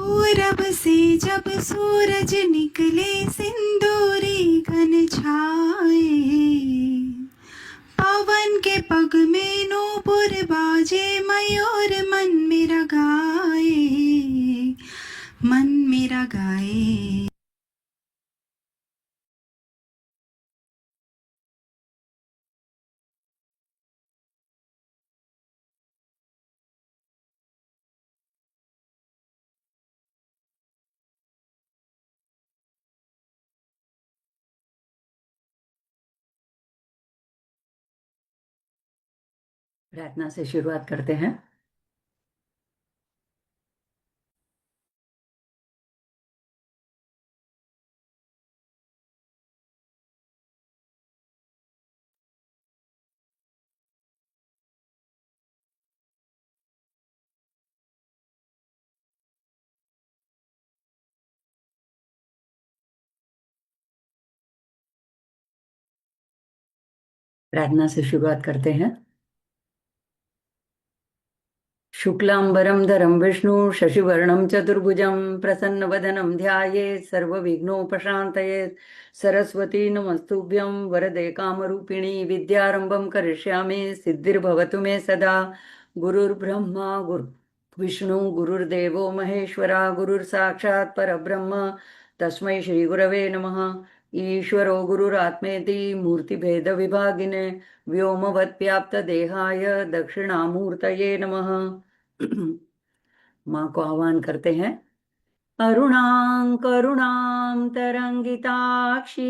पूरब से जब सूरज निकले सिंदूरी घन छाए, पवन के पग में नूपुर बाजे, मयूर मन मेरा गाए, मन मेरा गाए। प्रार्थना से शुरुआत करते हैं। प्रार्थना से शुरुआत करते हैं। शुक्लांबरं धरं विष्णु शशिवर्णं चतुर्भुजं प्रसन्नवदनं ध्यायेत् सर्वविघ्नोपशान्तयेत्। सरस्वती नमस्तुभ्यं वरदे कामरूपिणी विद्यारंभं करिष्यामि सिद्धिर्भवतु मे सदा। गुरुर्ब्रह्मा गुरुर्विष्णु गुरुर्देवो महेश्वरा गुरुर्साक्षात् परब्रह्म तस्मै श्रीगुरवे नमः। ईश्वरो गुरुरात्मेति मूर्तिभेदविभागिने व्योमवद्व्याप्तदेहाय दक्षिणामूर्तये नमः। माँ को आह्वान करते हैं। अरुणां करुणां तरंगिताक्षीं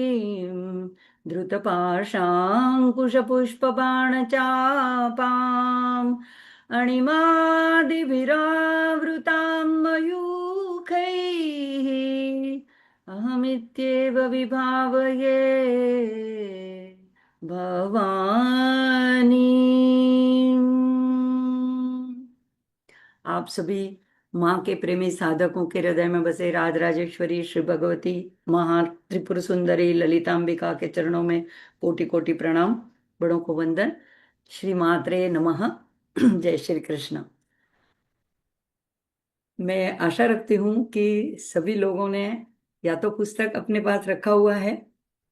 धृतपाशाङ्कुशपुष्पबाणचापाम् अणिमादिभिरावृतां मयूखैः अहमित्येव विभावये भवानी। आप सभी माँ के प्रेमी साधकों के हृदय में बसे राजराजेश्वरी श्री भगवती महा त्रिपुर सुंदरी ललितांबिका के चरणों में कोटि कोटि प्रणाम, बड़ों को वंदन। श्री मात्रे नमः। जय श्री कृष्ण। मैं आशा रखती हूँ कि सभी लोगों ने या तो पुस्तक अपने पास रखा हुआ है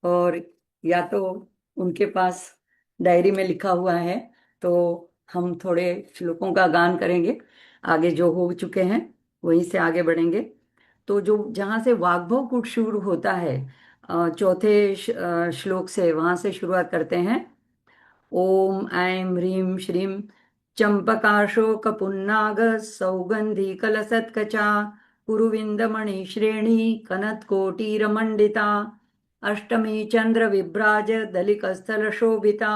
और या तो उनके पास डायरी में लिखा हुआ है। तो हम थोड़े श्लोकों का गान करेंगे। आगे जो हो चुके हैं वहीं से आगे बढ़ेंगे। तो जो जहाँ से वाग्भव कूट शुरू होता है, चौथे श्लोक से, वहां से शुरुआत करते हैं। ओम ऐं ह्रीं श्रीं चंपकाशोकपुन्नाग सौगंधिकलसत्कचा कुरुविंदमणिश्रेणी कनत्कोटीरमण्डिता अष्टमी चंद्रविभ्राज दलिकस्थलशोभिता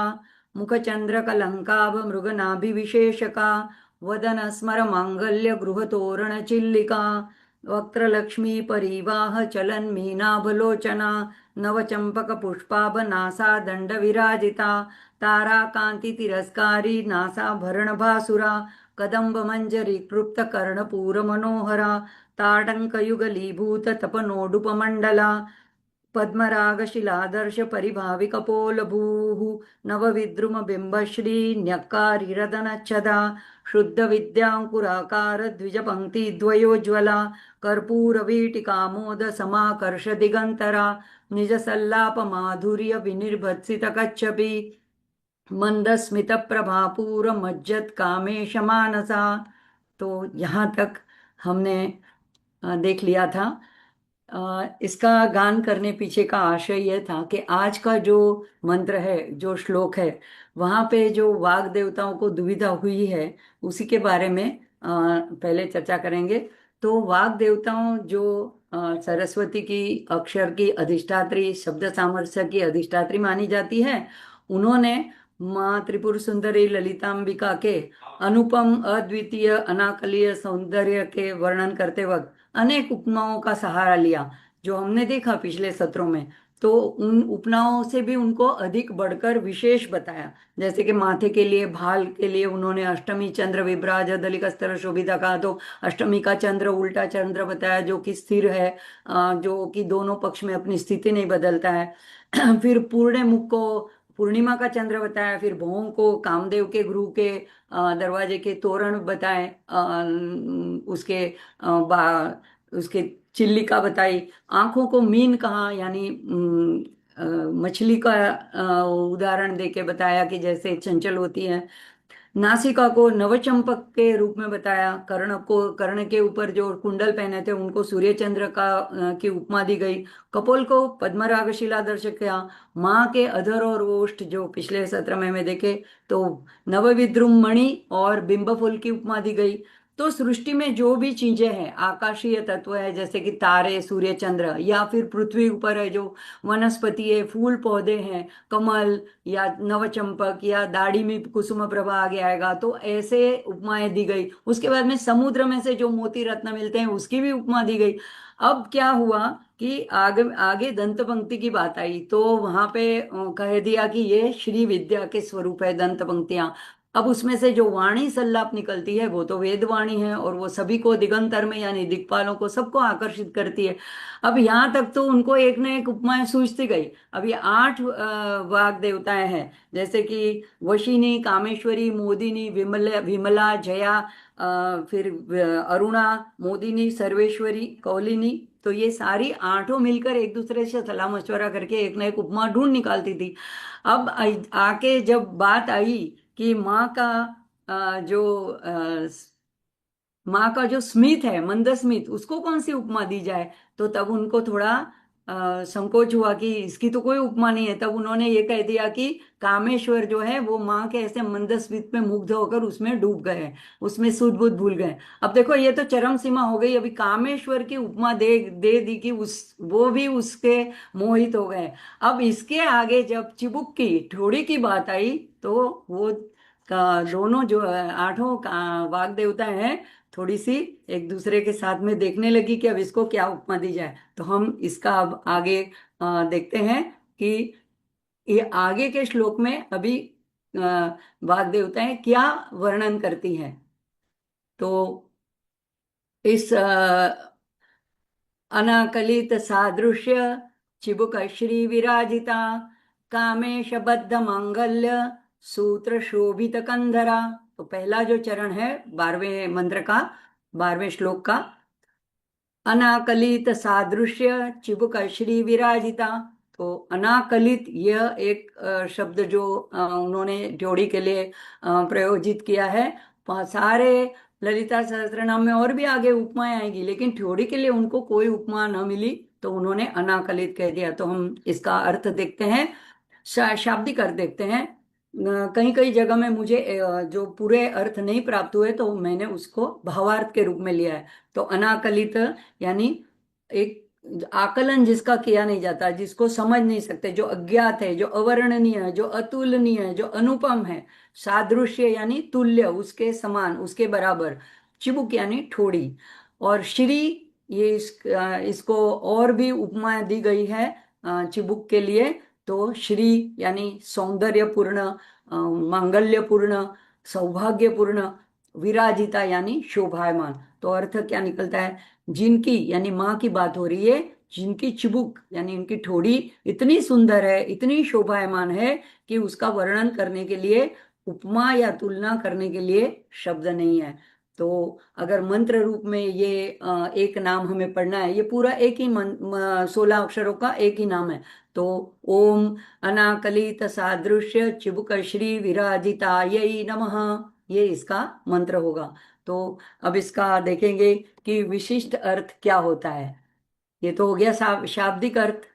मुखचंद्रकलङ्काभ मृगनाभिविशेषका वदनस्मरमाङ्गल्य गृहतोरणचिल्लिका वक्त्रलक्ष्मी परिवाह चलन्मीनाभलोचना नवचंपकपुष्पाभनासा दण्डविराजिता ताराकांति तिरस्कारी नासाभरणभासुरा कदम्ब मंजरी कृप्त कर्णपूर मनोहरा ताटंकयुगलीभूत तपनोडुपमंडला पद्मरागशिलादर्श परिभाविकपोलभूः नवविद्रुम बिंबश्री न्यक्कारिरदनच्छदा शुद्ध विद्यांकुराकार द्विजपंक्ति द्वयोज्वला कर्पूरवीटिकामोद समाकर्ष दिगंतरा निज सल्लाप माधुर्य विनिर्भत्सित कच्छपि मंदस्मित प्रभापूर मज्जत कामेश मानसा। तो यहाँ तक हमने देख लिया था। इसका गान करने पीछे का आशय यह था कि आज का जो मंत्र है, जो श्लोक है, वहाँ पे जो वाग देवताओं को दुविधा हुई है उसी के बारे में पहले चर्चा करेंगे। तो वाग देवताओं जो सरस्वती की, अक्षर की अधिष्ठात्री, शब्द सामर्थ्य की अधिष्ठात्री मानी जाती है, उन्होंने माँ त्रिपुर सुंदरी ललितांबिका के अनुपम अद्वितीय अनाकलीय सौंदर्य के वर्णन करते वक्त अनेक उपमाओं का सहारा लिया, जो हमने देखा पिछले सत्रों में। तो उन उपमाओं से भी उनको अधिक बढ़कर विशेष बताया। जैसे कि माथे के लिए, भाल के लिए उन्होंने अष्टमी चंद्र विभ्राज दलिकस्तर शोभिता कहा। तो अष्टमी का चंद्र उल्टा चंद्र बताया, जो कि स्थिर है, जो कि दोनों पक्ष में अपनी स्थिति नहीं बदलता है। फिर पूर्ण मुख को पूर्णिमा का चंद्र बताया। फिर भौं को कामदेव के गृह के दरवाजे के तोरण बताए, उसके उसके चिल्ली का बताई, आंखों को मीन कहा, यानी मछली का उदाहरण देके बताया कि जैसे चंचल होती है। नासिका को नवचंपक के रूप में बताया, कर्ण को, कर्ण के ऊपर जो कुंडल पहने थे उनको सूर्य चंद्र का की उपमा दी गई। कपोल को पद्मराग शिला दर्शक किया। माँ के अधर और ओष्ठ जो पिछले सत्र में देखे तो नवविद्रुम मणि और बिंबफुल की उपमा दी गई। तो सृष्टि में जो भी चीजें हैं, आकाशीय तत्व है जैसे कि तारे, सूर्य चंद्र, या फिर पृथ्वी ऊपर है जो वनस्पति है, फूल पौधे हैं, कमल या नवचंपक या दाढ़ी में कुसुम प्रभा आगे आएगा, तो ऐसे उपमाएं दी गई। उसके बाद में समुद्र में से जो मोती रत्न मिलते हैं उसकी भी उपमा दी गई। अब क्या हुआ कि आगे आगे दंत पंक्ति की बात आई तो वहां पे कह दिया कि ये श्री विद्या के स्वरूप है दंत पंक्तियां। अब उसमें से जो वाणी सल्लाप निकलती है वो तो वेद वाणी है, और वो सभी को दिगंतर में यानी दिक्पालों को सबको आकर्षित करती है। अब यहाँ तक तो उनको एक न एक उपमाएं सूझती गई। अब ये 8 वाग देवताएं हैं, जैसे कि वशिनी, कामेश्वरी, मोदिनी, विमला, जया, फिर अरुणा, मोदिनी, सर्वेश्वरी, कौलिनी। तो ये सारी 8 मिलकर एक दूसरे से सलाह मशवरा करके एक ना एक उपमा ढूंढ निकालती थी। अब आके जब बात आई कि माँ का जो स्मित है, मंद स्मित, उसको कौन सी उपमा दी जाए, तो तब उनको थोड़ा संकोच हुआ कि इसकी तो कोई उपमा नहीं है। तब उन्होंने ये कह दिया कि कामेश्वर जो है वो माँ के ऐसे मंद स्मित में मुग्ध होकर उसमें डूब गए, उसमें सुध बुध भूल गए। अब देखो ये तो चरम सीमा हो गई। अभी कामेश्वर की उपमा दे दे दी कि उस वो भी उसके मोहित हो गए। अब इसके आगे जब चिबुक की ठोड़ी की बात आई तो वो दोनों जो 8 वाग देवता हैं थोड़ी सी एक दूसरे के साथ में देखने लगी कि अब इसको क्या उपमा दी जाए। तो हम इसका अब आगे देखते हैं कि ये आगे के श्लोक में अभी अ, वाग देवताएं क्या वर्णन करती हैं। तो इस अनाकलित सादृश्य चिबुक श्री विराजिता, कामेश बद्ध मांगल्य, सूत्र शोभित कंधरा। तो पहला जो चरण है 12वें मंत्र का, 12वें श्लोक का, अनाकलित सादृश्य चिबुक श्री विराजिता। तो अनाकलित यह एक शब्द जो उन्होंने जोड़ी के लिए प्रयोजित किया है। सारे ललिता सहस्त्रनाम में और भी आगे उपमाएं आएगी, लेकिन ठोड़ी के लिए उनको कोई उपमा न मिली तो उन्होंने अनाकलित कह दिया। तो हम इसका अर्थ देखते हैं, शाब्दिक अर्थ देखते हैं। कहीं कहीं जगह में मुझे जो पूरे अर्थ नहीं प्राप्त हुए तो मैंने उसको भावार्थ के रूप में लिया है। तो अनाकलित यानी एक आकलन जिसका किया नहीं जाता, जिसको समझ नहीं सकते, जो अज्ञात है, जो अवर्णनीय है, जो अतुलनीय है, जो अनुपम है। सादृश्य यानी तुल्य, उसके समान, उसके बराबर। चिबुक यानी ठोड़ी। और श्री, ये इसको और भी उपमा दी गई है चिबुक के लिए। तो श्री यानी सौंदर्यपूर्ण, मांगल्यपूर्ण, सौभाग्यपूर्ण, विराजिता यानी शोभायमान। तो अर्थ क्या निकलता है, जिनकी यानी माँ की बात हो रही है, जिनकी चिबुक यानी उनकी ठोड़ी इतनी सुंदर है, इतनी शोभायमान है कि उसका वर्णन करने के लिए, उपमा या तुलना करने के लिए शब्द नहीं है। तो अगर मंत्र रूप में ये एक नाम हमें पढ़ना है, ये पूरा एक ही 16 अक्षरों का एक ही नाम है। तो ओम अनाकलित सादृश्य चिबुक श्री विराजितायै नमः, ये इसका मंत्र होगा। तो अब इसका देखेंगे कि विशिष्ट अर्थ क्या होता है। ये तो हो गया शाब्दिक अर्थ।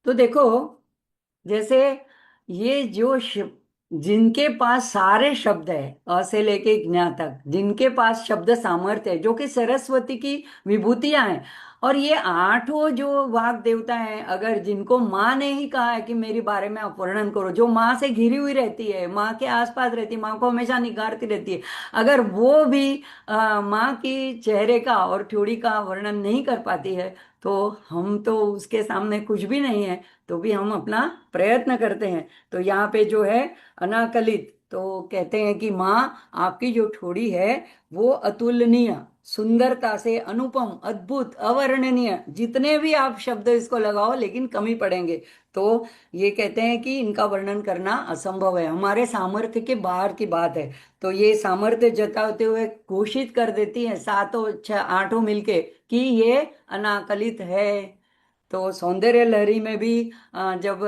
तो देखो, जैसे ये जो जिनके पास सारे शब्द है, अ से लेके ज्ञा तक, जिनके पास शब्द सामर्थ्य है, जो कि सरस्वती की विभूतियां हैं, और ये 8 जो वाग देवता हैं, अगर जिनको माँ ने ही कहा है कि मेरे बारे में आप वर्णन करो, जो माँ से घिरी हुई रहती है, माँ के आसपास रहती है, माँ को हमेशा निखारती रहती है, अगर वो भी माँ की चेहरे का और ठोड़ी का वर्णन नहीं कर पाती है, तो हम तो उसके सामने कुछ भी नहीं है। तो भी हम अपना प्रयत्न करते हैं। तो यहाँ पे जो है अनाकलित, तो कहते हैं कि माँ आपकी जो ठोड़ी है वो अतुलनीय, सुंदरता से अनुपम, अद्भुत, अवर्णनीय, जितने भी आप शब्द इसको लगाओ लेकिन कमी पड़ेंगे। तो ये कहते हैं कि इनका वर्णन करना असंभव है, हमारे सामर्थ्य के बाहर की बात है। तो ये सामर्थ्य जताते हुए घोषित कर देती है सातों छह आठों मिलके कि ये अनाकलित है। तो सौंदर्य लहरी में भी जब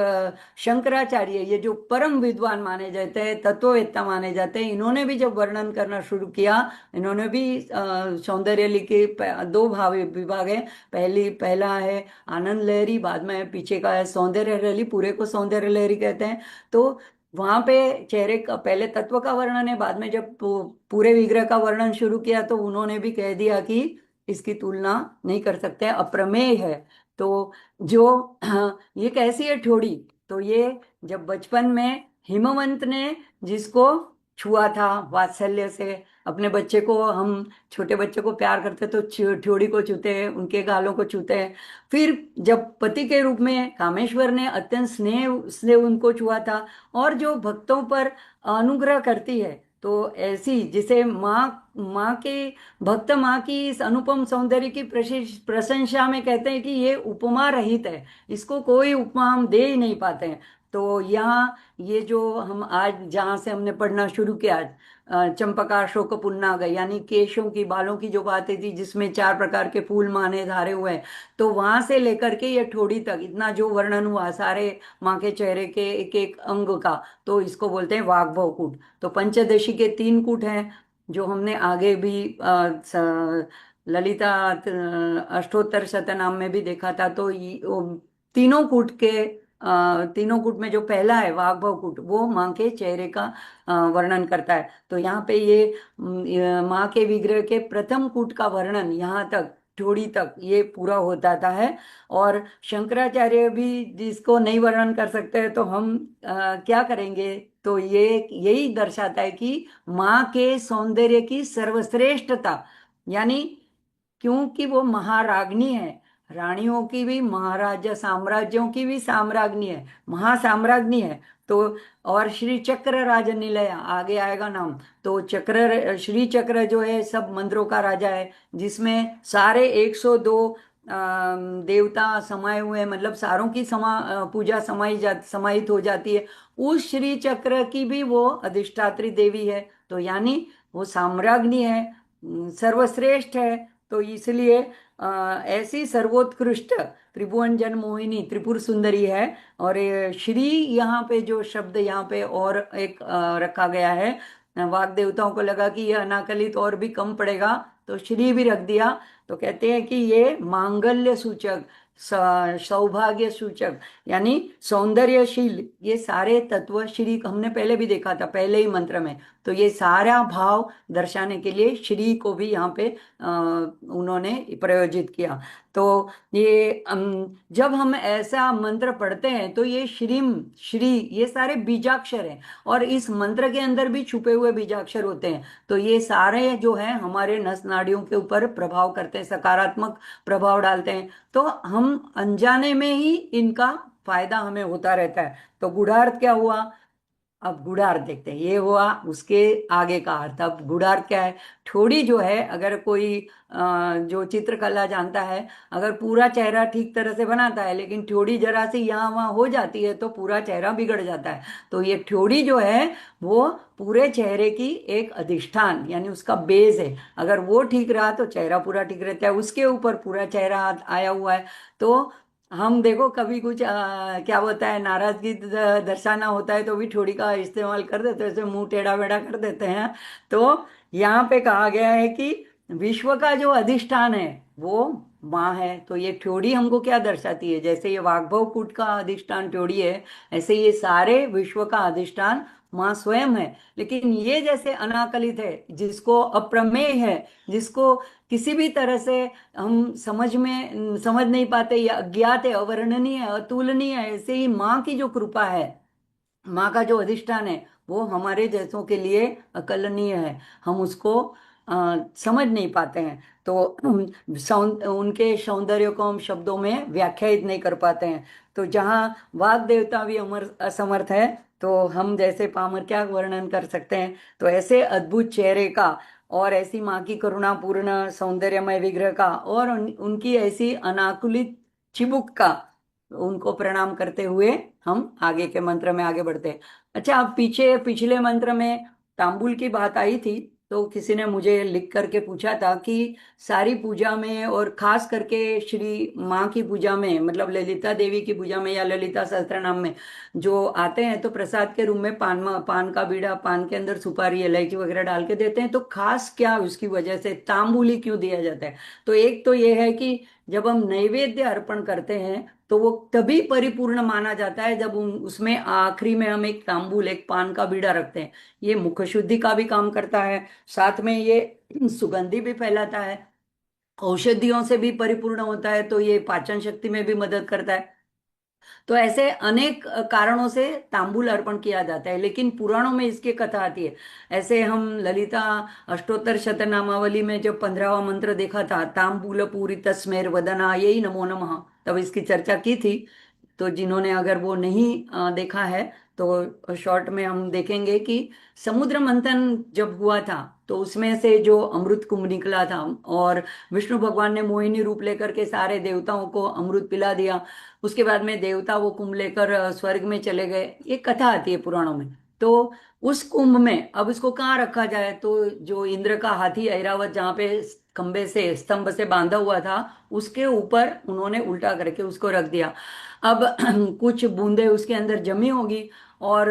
शंकराचार्य, ये जो परम विद्वान माने जाते हैं, तत्ववेत्ता माने जाते हैं, इन्होंने भी जब वर्णन करना शुरू किया, इन्होंने भी सौंदर्य लिखी। दो विभाग है, पहला है आनंद लहरी, बाद में पीछे का है सौंदर्य लहरी, पूरे को सौंदर्य लहरी कहते हैं। तो वहां पे चेहरे का पहले तत्व का वर्णन है, बाद में जब पूरे विग्रह का वर्णन शुरू किया तो उन्होंने भी कह दिया कि इसकी तुलना नहीं कर सकते, अप्रमेय है। तो जो ये कैसी है ठोड़ी, तो ये जब बचपन में हिमवंत ने जिसको छुआ था वात्सल्य से, अपने बच्चे को, हम छोटे बच्चे को प्यार करते तो ठोड़ी को छूते हैं, उनके गालों को छूते हैं। फिर जब पति के रूप में कामेश्वर ने अत्यंत स्नेह से उनको छुआ था, और जो भक्तों पर अनुग्रह करती है, तो ऐसी जिसे माँ के भक्त माँ की इस अनुपम सौंदर्य की प्रशंसा में कहते हैं कि ये उपमा रहित है, इसको कोई उपमा हम दे ही नहीं पाते हैं। तो यहाँ ये जो हम आज जहाँ से हमने पढ़ना शुरू किया, चंपका शोक पुन्नाग, यानी केशों की, बालों की जो बातें थी जिसमें चार प्रकार के फूल माने धारे हुए हैं, तो वहां से लेकर के ये ठोड़ी तक इतना जो वर्णन हुआ सारे माँ के चेहरे के एक एक अंग का, तो इसको बोलते हैं वाग्भव कूट। तो पंचदशी के तीन कूट हैं, जो हमने आगे भी ललिता अष्टोत्तर शतनाम में भी देखा था। तो वो तीनों कूट के तीनों कूट में जो पहला है वाग्भव कूट, वो माँ के चेहरे का वर्णन करता है। तो यहाँ पे ये माँ के विग्रह के प्रथम कूट का वर्णन यहाँ तक, जोड़ी तक ये पूरा होता था है। और शंकराचार्य भी जिसको नहीं वर्णन कर सकते हैं, तो हम क्या करेंगे। तो ये यही दर्शाता है कि माँ के सौंदर्य की सर्वश्रेष्ठता, यानी क्योंकि वो महाराग्नी है, रानियों की भी, महाराजा साम्राज्यों की भी साम्राज्ञी है, महासाम्राज्ञी है। तो और श्री चक्र राज निलया आगे आएगा नाम। तो चक्र, श्री चक्र जो है सब मंत्रों का राजा है, जिसमें सारे 102 देवता समाये हुए हैं, मतलब सारों की पूजा समाहित हो जाती है। उस श्री चक्र की भी वो अधिष्ठात्री देवी है, तो यानी वो साम्राज्ञी है, सर्वश्रेष्ठ है। तो इसलिए ऐसी सर्वोत्कृष्ट त्रिभुवन जन मोहिनी त्रिपुर सुंदरी है। और ये श्री, यहाँ पे जो शब्द यहाँ पे और एक रखा गया है, वाग देवताओं को लगा कि ये अनाकलित और भी कम पड़ेगा, तो श्री भी रख दिया। तो कहते हैं कि ये मांगल्य सूचक, सौभाग्य सूचक, यानी सौंदर्यशील, ये सारे तत्व श्री हमने पहले भी देखा था पहले ही मंत्र में। तो ये सारा भाव दर्शाने के लिए श्री को भी यहाँ पे उन्होंने प्रयोजित किया। तो ये जब हम ऐसा मंत्र पढ़ते हैं तो ये श्रीम, श्री, ये सारे बीजाक्षर हैं, और इस मंत्र के अंदर भी छुपे हुए बीजाक्षर होते हैं। तो ये सारे जो है हमारे नस नाड़ियों के ऊपर प्रभाव करते हैं, सकारात्मक प्रभाव डालते हैं। तो हम अनजाने में ही इनका फायदा हमें होता रहता है। तो गुणार्थ क्या हुआ, अब गुणार्थ देखते हैं। ये हुआ उसके आगे का अर्थ। अब गुणार्थ क्या है, ठोड़ी जो है, अगर कोई जो चित्रकला जानता है, अगर पूरा चेहरा ठीक तरह से बनाता है लेकिन ठोड़ी जरा सी यहाँ वहाँ हो जाती है तो पूरा चेहरा बिगड़ जाता है। तो ये ठोड़ी जो है वो पूरे चेहरे की एक अधिष्ठान, यानी उसका बेस है। अगर वो ठीक रहा तो चेहरा पूरा ठीक रहता है, उसके ऊपर पूरा चेहरा आया हुआ है। तो हम देखो कभी कुछ क्या होता है, नाराजगी दर्शाना होता है तो भी ठोड़ी का इस्तेमाल कर देते हैं, जैसे मुंह टेढ़ा बेढ़ा कर देते हैं। तो यहाँ पे कहा गया है कि विश्व का जो अधिष्ठान है वो माँ है। तो ये ठोड़ी हमको क्या दर्शाती है, जैसे ये वाग्भव कूट का अधिष्ठान ठोड़ी है, ऐसे ये सारे विश्व का अधिष्ठान माँ स्वयं है। लेकिन ये जैसे अनाकलित है, जिसको अप्रमेय है, जिसको किसी भी तरह से हम समझ नहीं पाते, या अज्ञात है, अवर्णनीय है, अतुलनीय है, ऐसे ही माँ की जो कृपा है, माँ का जो अधिष्ठान है, वो हमारे जैसों के लिए अकलनीय है। हम उसको समझ नहीं पाते हैं। तो उनके सौंदर्य को हम शब्दों में व्याख्यायित नहीं कर पाते हैं। तो जहाँ वाग देवता भी अमर असमर्थ है, तो हम जैसे पामर क्या वर्णन कर सकते हैं। तो ऐसे अद्भुत चेहरे का, और ऐसी माँ की करुणापूर्ण सौंदर्यमय विग्रह का, और उनकी ऐसी अनाकुलित चिबुक का, उनको प्रणाम करते हुए हम आगे के मंत्र में आगे बढ़ते हैं। अच्छा, अब पिछले मंत्र में तांबुल की बात आई थी, तो किसी ने मुझे लिख करके पूछा था कि सारी पूजा में और खास करके श्री माँ की पूजा में, मतलब ललिता देवी की पूजा में या ललिता सहस्त्रनाम में जो आते हैं, तो प्रसाद के रूप में पान का बीड़ा, पान के अंदर सुपारी इलायची वगैरह डाल के देते हैं। तो खास क्या उसकी वजह से तांबूली क्यों दिया जाता है? तो एक तो ये है कि जब हम नैवेद्य अर्पण करते हैं तो वो तभी परिपूर्ण माना जाता है जब उसमें आखिरी में हम एक तांबूल, एक पान का बीड़ा रखते हैं। ये मुख शुद्धि का भी काम करता है, साथ में ये सुगंधि भी फैलाता है, औषधियों से भी परिपूर्ण होता है, तो ये पाचन शक्ति में भी मदद करता है। तो ऐसे अनेक कारणों से तांबूल अर्पण किया जाता है, लेकिन पुराणों में इसकी कथा आती है। ऐसे हम ललिता अष्टोत्तर शतनामावली में जब 15वां मंत्र देखा था, तांबूल पूरी तस्मेर वदना यही नमो नमः, तब इसकी चर्चा की थी। तो जिन्होंने अगर वो नहीं देखा है तो शॉर्ट में हम देखेंगे कि समुद्र मंथन जब हुआ था तो उसमें से जो अमृत कुंभ निकला था, और विष्णु भगवान ने मोहिनी रूप लेकर के सारे देवताओं को अमृत पिला दिया। उसके बाद में देवता वो कुंभ लेकर स्वर्ग में चले गए, ये कथा आती है पुराणों में। तो उस कुंभ में अब इसको कहाँ रखा जाए? तो जो इंद्र का हाथी ऐरावत जहाँ पे खंबे से, स्तंभ से बांधा हुआ था, उसके ऊपर उन्होंने उल्टा करके उसको रख दिया। अब कुछ बूंदे उसके अंदर जमी होगी, और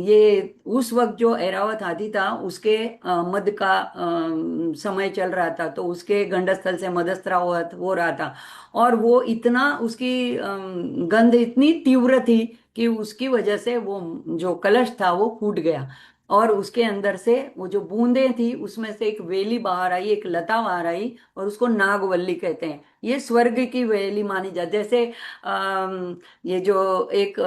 ये उस वक्त जो ऐरावत हाथी था उसके मद का समय चल रहा था, तो उसके गंडस्थल से मदस्राव हो रहा था, और वो इतना उसकी गंध इतनी तीव्र थी कि उसकी वजह से वो जो कलश था वो फूट गया, और उसके अंदर से वो जो बूंदें थी उसमें से एक वेली बाहर आई, एक लता बाहर आई, और उसको नागवल्ली कहते हैं। ये स्वर्ग की वेली मानी जाती है। जैसे ये जो एक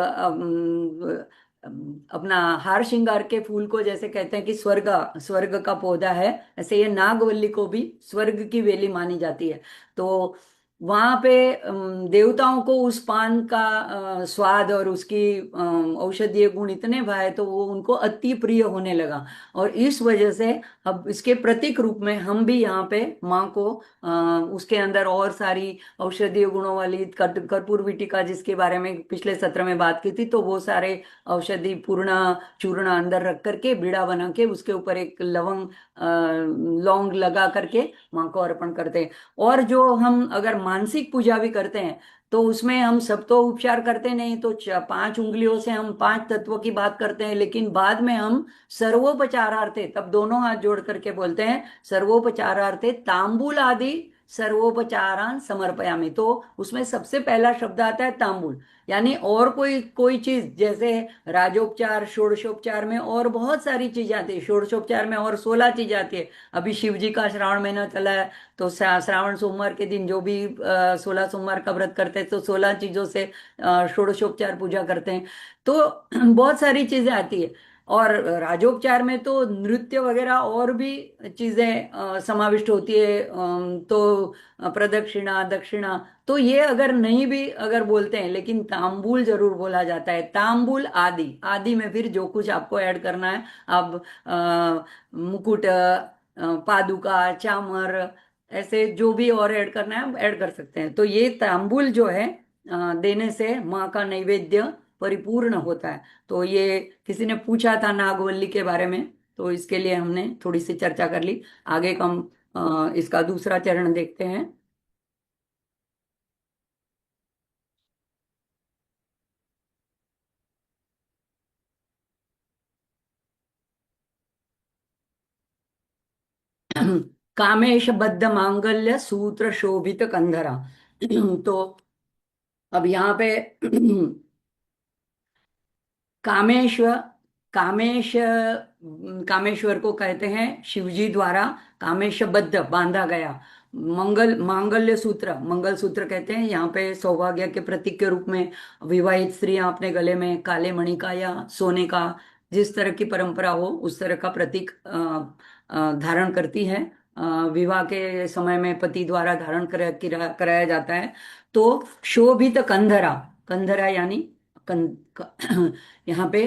अपना हार श्रृंगार के फूल को जैसे कहते हैं कि स्वर्ग स्वर्ग का पौधा है, ऐसे ये नागवल्ली को भी स्वर्ग की वेली मानी जाती है। तो वहां पे देवताओं को उस पान का स्वाद और उसकी औषधीय गुण इतने भाए, तो वो उनको अति प्रिय होने लगा, और इस वजह से अब इसके प्रतीक रूप में हम भी यहाँ पे माँ को उसके अंदर और सारी औषधीय गुणों वाली कर्पूर विटिका, जिसके बारे में पिछले सत्र में बात की थी, तो वो सारे औषधि पूर्ण चूर्ण अंदर रख करके बीड़ा बना के उसके ऊपर एक लवंग लौंग लगा करके माँ को अर्पण करते हैं। और जो हम अगर मानसिक पूजा भी करते हैं तो उसमें हम सब तो उपचार करते नहीं, तो 5 उंगलियों से हम 5 तत्वों की बात करते हैं, लेकिन बाद में हम सर्वोपचारार्थे, तब दोनों हाथ जोड़ करके बोलते हैं सर्वोपचारार्थे तांबूल आदि सर्वोपचारान समर्पयामि। तो उसमें सबसे पहला शब्द आता है तांबूल, यानी और कोई कोई चीज, जैसे राजोपचार षोडशोपचार में और बहुत सारी चीजें आती है, षोडशोपचार में और 16 चीजें आती है। अभी शिव जी का श्रावण महीना चला है, तो श्रावण सोमवार के दिन जो भी 16 सोमवार का व्रत करते हैं तो 16 चीजों से षोडशोपचार पूजा करते हैं। तो बहुत सारी चीजें आती है। और राजोपचार में तो नृत्य वगैरह और भी चीजें समाविष्ट होती है, तो प्रदक्षिणा दक्षिणा, तो ये अगर नहीं भी अगर बोलते हैं, लेकिन तांबूल जरूर बोला जाता है। तांबूल आदि, आदि में फिर जो कुछ आपको ऐड करना है, अब मुकुट, पादुका, चामर, ऐसे जो भी और ऐड करना है आप ऐड कर सकते हैं। तो ये तांबूल जो है देने से माँ का नैवेद्य परिपूर्ण होता है। तो ये किसी ने पूछा था नागवल्ली के बारे में, तो इसके लिए हमने थोड़ी सी चर्चा कर ली। आगे का हम इसका दूसरा चरण देखते हैं। कामेश बद्ध मांगल्य सूत्र शोभित कंधरा। तो अब यहाँ पे कामेश्वर, कामेश कामेश्वर को कहते हैं शिवजी द्वारा कामेशबद्ध, बांधा गया। मांगल्य सूत्र, मंगल सूत्र कहते हैं, यहाँ पे सौभाग्य के प्रतीक के रूप में विवाहित स्त्रियां अपने गले में काले मणि का या सोने का, जिस तरह की परंपरा हो उस तरह का प्रतीक धारण करती है। विवाह के समय में पति द्वारा धारण कराया जाता है। तो शोभित कंधरा, कंधरा यानी यहाँ पे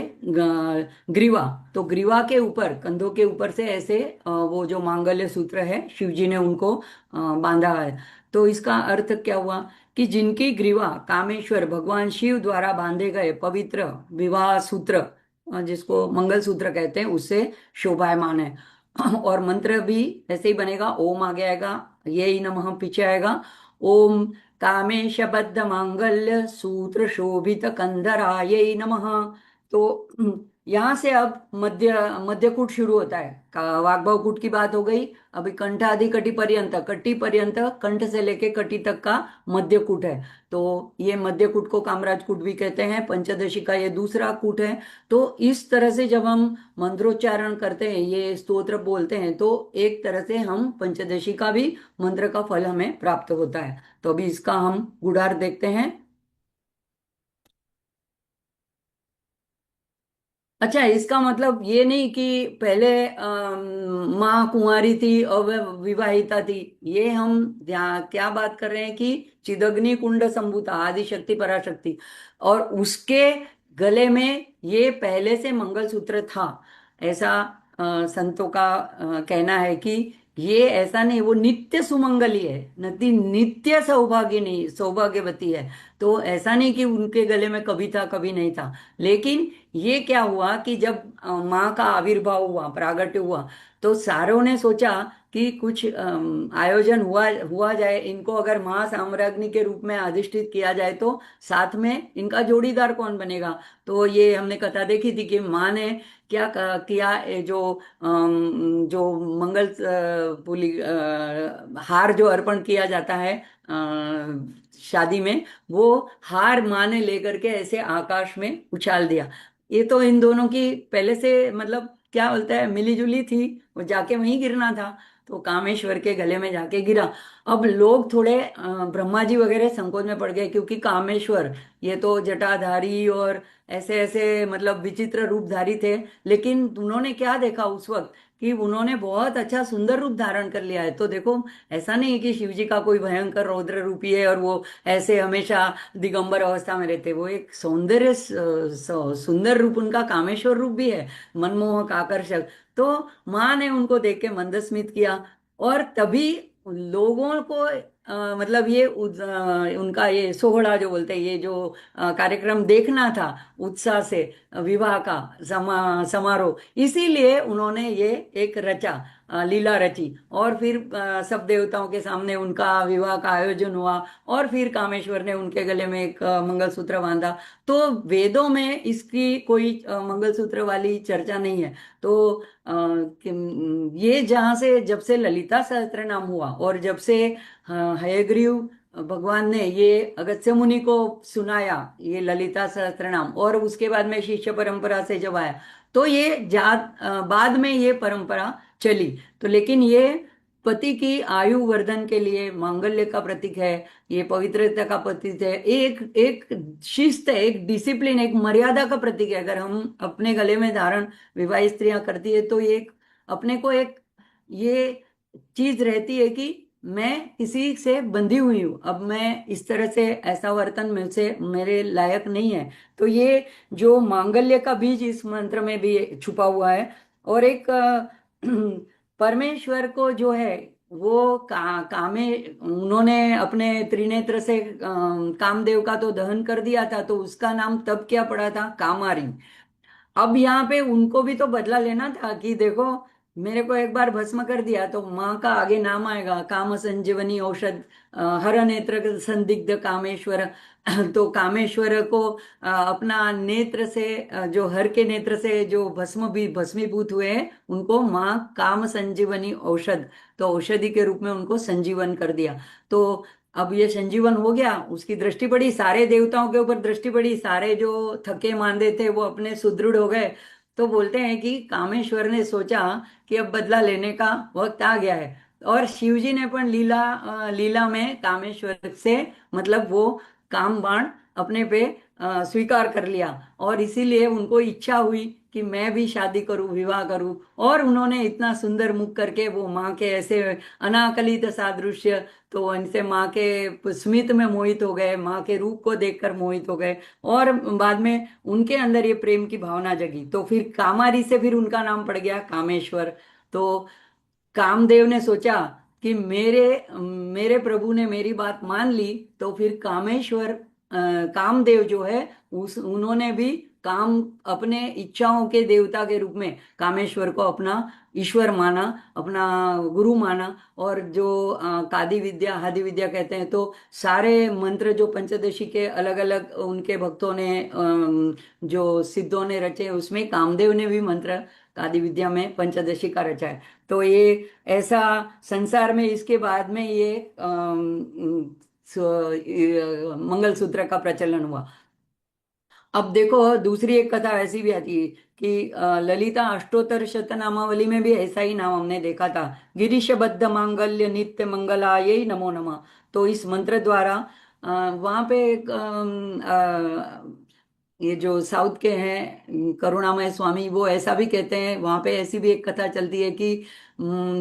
ग्रीवा, तो ग्रीवा के ऊपर, कंधों के ऊपर से ऐसे वो जो मांगल्य सूत्र है शिव जी ने उनको बांधा है। तो इसका अर्थ क्या हुआ कि जिनकी ग्रीवा कामेश्वर भगवान शिव द्वारा बांधे गए पवित्र विवाह सूत्र, जिसको मंगल सूत्र कहते हैं, उससे शोभायमान है। और मंत्र भी ऐसे ही बनेगा, ओम आगे आएगा, ये ही नमः पीछे आएगा, ओम कामेश बद्ध मांगल्य सूत्र शोभित कंधराय नमः। तो यहाँ से अब मध्यकूट शुरू होता है। वाग्भव कूट की बात हो गई, अभी कंठादि कटी पर्यंत, कंठ से लेके कटी तक का मध्यकूट है। तो ये मध्यकूट को कामराज कूट भी कहते हैं, पंचदशी का ये दूसरा कूट है। तो इस तरह से जब हम मंत्रोच्चारण करते हैं, ये स्तोत्र बोलते हैं, तो एक तरह से हम पंचदशी का भी मंत्र का फल हमें प्राप्त होता है। तो अभी इसका हम गुढ़ार देखते हैं। अच्छा, इसका मतलब ये नहीं कि पहले माँ कुंवारी थी और वह विवाहिता थी। ये हम ध्यान क्या बात कर रहे हैं कि चिदग्नि कुंड संभूता आदिशक्ति पराशक्ति, और उसके गले में ये पहले से मंगलसूत्र था, ऐसा संतों का कहना है कि ये ऐसा नहीं, वो नित्य सुमंगली है, नती नित्य सौभाग्य सौभाग्यवती है। तो ऐसा नहीं कि उनके गले में कभी था कभी नहीं था। लेकिन ये क्या हुआ कि जब माँ का आविर्भाव हुआ, प्रागट्य हुआ, तो सारों ने सोचा कि कुछ आयोजन हुआ हुआ जाए, इनको अगर महासाम्राज्ञी के रूप में अधिष्ठित किया जाए तो साथ में इनका जोड़ीदार कौन बनेगा। तो ये हमने कथा देखी थी कि माँ ने क्या किया, जो मंगल पुली हार जो अर्पण किया जाता है शादी में, वो हार माँ ने लेकर के ऐसे आकाश में उछाल दिया। ये तो इन दोनों की पहले से मतलब क्या बोलता है, मिली जुली थी, वो जाके वहीं गिरना था, तो कामेश्वर के गले में जाके गिरा। अब लोग थोड़े ब्रह्मा जी वगैरह संकोच में पड़ गए, क्योंकि कामेश्वर ये तो जटाधारी और ऐसे ऐसे मतलब विचित्र रूपधारी थे। लेकिन उन्होंने क्या देखा उस वक्त कि उन्होंने बहुत अच्छा सुंदर रूप धारण कर लिया है। तो देखो, ऐसा नहीं है कि शिव जी का कोई भयंकर रौद्र रूपी है और वो ऐसे हमेशा दिगंबर अवस्था में रहते। वो एक सौंदर्य सुंदर रूप उनका कामेश्वर रूप भी है, मनमोहक आकर्षक। तो माँ ने उनको देख के मंदस्मित किया, और तभी लोगों को मतलब ये उनका ये सोहड़ा जो बोलते हैं, ये जो कार्यक्रम देखना था उत्साह से, विवाह का समारोह, इसीलिए उन्होंने ये एक रचा, लीला रची, और फिर सब देवताओं के सामने उनका विवाह का आयोजन हुआ, और फिर कामेश्वर ने उनके गले में एक मंगलसूत्र बांधा। तो वेदों में इसकी कोई मंगलसूत्र वाली चर्चा नहीं है। तो ये जहां से जब से ललिता सहस्त्र नाम हुआ, और जब से हयग्रीव भगवान ने ये अगस्त्य मुनि को सुनाया ये ललिता सहस्त्र नाम, और उसके बाद में शिष्य परंपरा से जब आया, तो ये बाद में ये परंपरा चली। तो लेकिन ये पति की आयु वर्धन के लिए मांगल्य का प्रतीक है, ये पवित्रता का प्रतीक है, एक एक शिस्त है, एक डिसिप्लिन, एक मर्यादा का प्रतीक है। अगर हम अपने गले में धारण विवाहित स्त्रियां करती है, तो ये अपने को एक ये चीज रहती है कि मैं किसी से बंधी हुई हूं, अब मैं इस तरह से ऐसा वर्तन मुझसे मेरे लायक नहीं है। तो ये जो मांगल्य का बीज इस मंत्र में भी छुपा हुआ है। और एक परमेश्वर को जो है वो कामे उन्होंने अपने त्रिनेत्र से कामदेव का तो दहन कर दिया था, तो उसका नाम तब क्या पड़ा था, कामारी। अब यहाँ पे उनको भी तो बदला लेना था कि देखो, मेरे को एक बार भस्म कर दिया तो माँ का आगे नाम आएगा, काम संजीवनी औषध, हर नेत्र संदिग्ध कामेश्वर। तो कामेश्वर को अपना नेत्र से जो हर के नेत्र से जो भस्म भी भस्मीभूत हुए हैं, उनको माँ काम संजीवनी औषध, तो औषधि के रूप में उनको संजीवन कर दिया। तो अब ये संजीवन हो गया, उसकी दृष्टि पड़ी, सारे देवताओं के ऊपर दृष्टि पड़ी, सारे जो थके मांदे थे वो अपने सुदृढ़ हो गए। तो बोलते हैं कि कामेश्वर ने सोचा कि अब बदला लेने का वक्त आ गया है, और शिवजी ने पण लीला में कामेश्वर से मतलब वो काम बाण अपने पे स्वीकार कर लिया, और इसीलिए उनको इच्छा हुई कि मैं भी शादी करूं, विवाह करूं। और उन्होंने इतना सुंदर मुख करके वो माँ के ऐसे अनाकलित सादृश्य, तो इनसे माँ के स्मित में मोहित हो गए, माँ के रूप को देखकर मोहित हो गए, और बाद में उनके अंदर ये प्रेम की भावना जगी। तो फिर कामारी से फिर उनका नाम पड़ गया कामेश्वर। तो कामदेव ने सोचा कि मेरे प्रभु ने मेरी बात मान ली, तो फिर कामेश्वर कामदेव जो है उस उन्होंने भी काम अपने इच्छाओं के देवता के रूप में कामेश्वर को अपना ईश्वर माना, अपना गुरु माना। और जो कादि विद्या आदि विद्या कहते हैं, तो सारे मंत्र जो पंचदशी के अलग अलग उनके भक्तों ने जो सिद्धों ने रचे, उसमें कामदेव ने भी मंत्र आदि विद्या में पंचदशी का रचा है। तो ये ऐसा संसार में इसके बाद में ये मंगल सूत्र का प्रचलन हुआ। अब देखो दूसरी एक कथा ऐसी भी आती है कि ललिता अष्टोत्तर शतनामावली में भी ऐसा ही नाम हमने देखा था, गिरीशबद्ध मांगल्य नित्य मंगलायै नमो नमः। तो इस मंत्र द्वारा वहां पे एक ये जो साउथ के हैं करुणामय स्वामी, वो ऐसा भी कहते हैं, वहां पे ऐसी भी एक कथा चलती है कि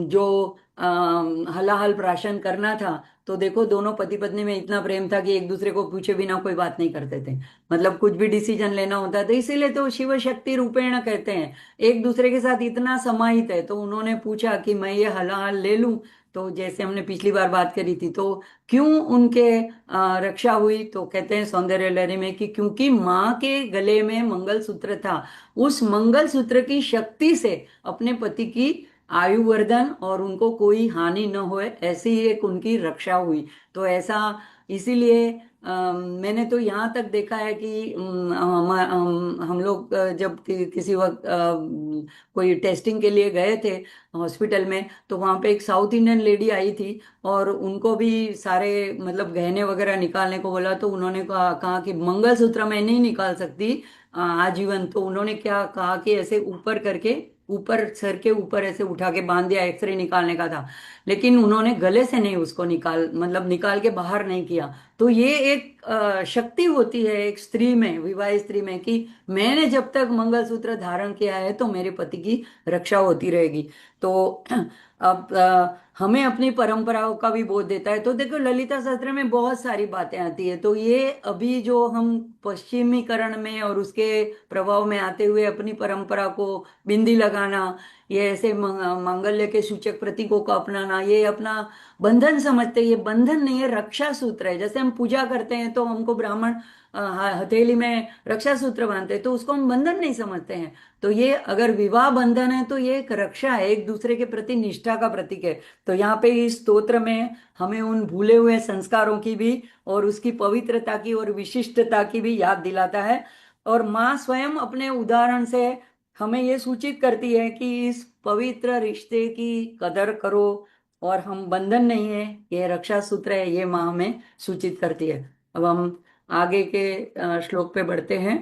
जो हलाहल प्राशन करना था, तो देखो दोनों पति पत्नी में इतना प्रेम था कि एक दूसरे को पूछे बिना कोई बात नहीं करते थे। मतलब कुछ भी डिसीजन लेना होता था, इसीलिए तो शिव शक्ति रूपेण कहते हैं, एक दूसरे के साथ इतना समाहित है। तो उन्होंने पूछा कि मैं ये हलाहल ले लूं, तो जैसे हमने पिछली बार बात करी थी, तो क्यों उनके रक्षा हुई, तो कहते हैं सौंदर्य लहरी में कि क्योंकि माँ के गले में मंगलसूत्र था, उस मंगलसूत्र की शक्ति से अपने पति की आयुवर्धन और उनको कोई हानि न होए, ऐसी एक उनकी रक्षा हुई। तो ऐसा इसीलिए मैंने तो यहाँ तक देखा है कि हम लोग जब किसी वक्त कोई टेस्टिंग के लिए गए थे हॉस्पिटल में, तो वहाँ पे एक साउथ इंडियन लेडी आई थी, और उनको भी सारे मतलब गहने वगैरह निकालने को बोला, तो उन्होंने कहा कि मंगलसूत्र मैं नहीं निकाल सकती आजीवन। तो उन्होंने क्या कहा कि ऐसे ऊपर करके, ऊपर सर के ऊपर ऐसे उठा के बांध दिया, एक्सरे निकालने का था, लेकिन उन्होंने गले से नहीं उसको मतलब निकाल के बाहर नहीं किया। तो ये एक शक्ति होती है एक स्त्री में, विवाह स्त्री में, कि मैंने जब तक मंगलसूत्र धारण किया है तो मेरे पति की रक्षा होती रहेगी। तो अब हमें अपनी परंपराओं का भी बोध देता है। तो देखो ललिता शास्त्र में बहुत सारी बातें आती है। तो ये अभी जो हम पश्चिमीकरण में और उसके प्रभाव में आते हुए अपनी परंपरा को बिंदी लगाना, ये ऐसे मांगल्य के सूचक प्रतीकों को अपनाना, ये अपना बंधन समझते हैं। ये बंधन नहीं है, रक्षा सूत्र है। जैसे हम पूजा करते हैं तो हमको ब्राह्मण हथेली में रक्षा सूत्र बांधते हैं, तो उसको हम बंधन नहीं समझते हैं। तो ये अगर विवाह बंधन है तो ये एक रक्षा है, एक दूसरे के प्रति निष्ठा का प्रतीक है। तो यहाँ पे इस स्तोत्र में हमें उन भूले हुए संस्कारों की भी और उसकी पवित्रता की और विशिष्टता की भी याद दिलाता है। और माँ स्वयं अपने उदाहरण से हमें ये सूचित करती है कि इस पवित्र रिश्ते की कदर करो, और हम बंधन नहीं है, ये रक्षा सूत्र है, ये माँ हमें सूचित करती है। अब हम आगे के श्लोक पे बढ़ते हैं।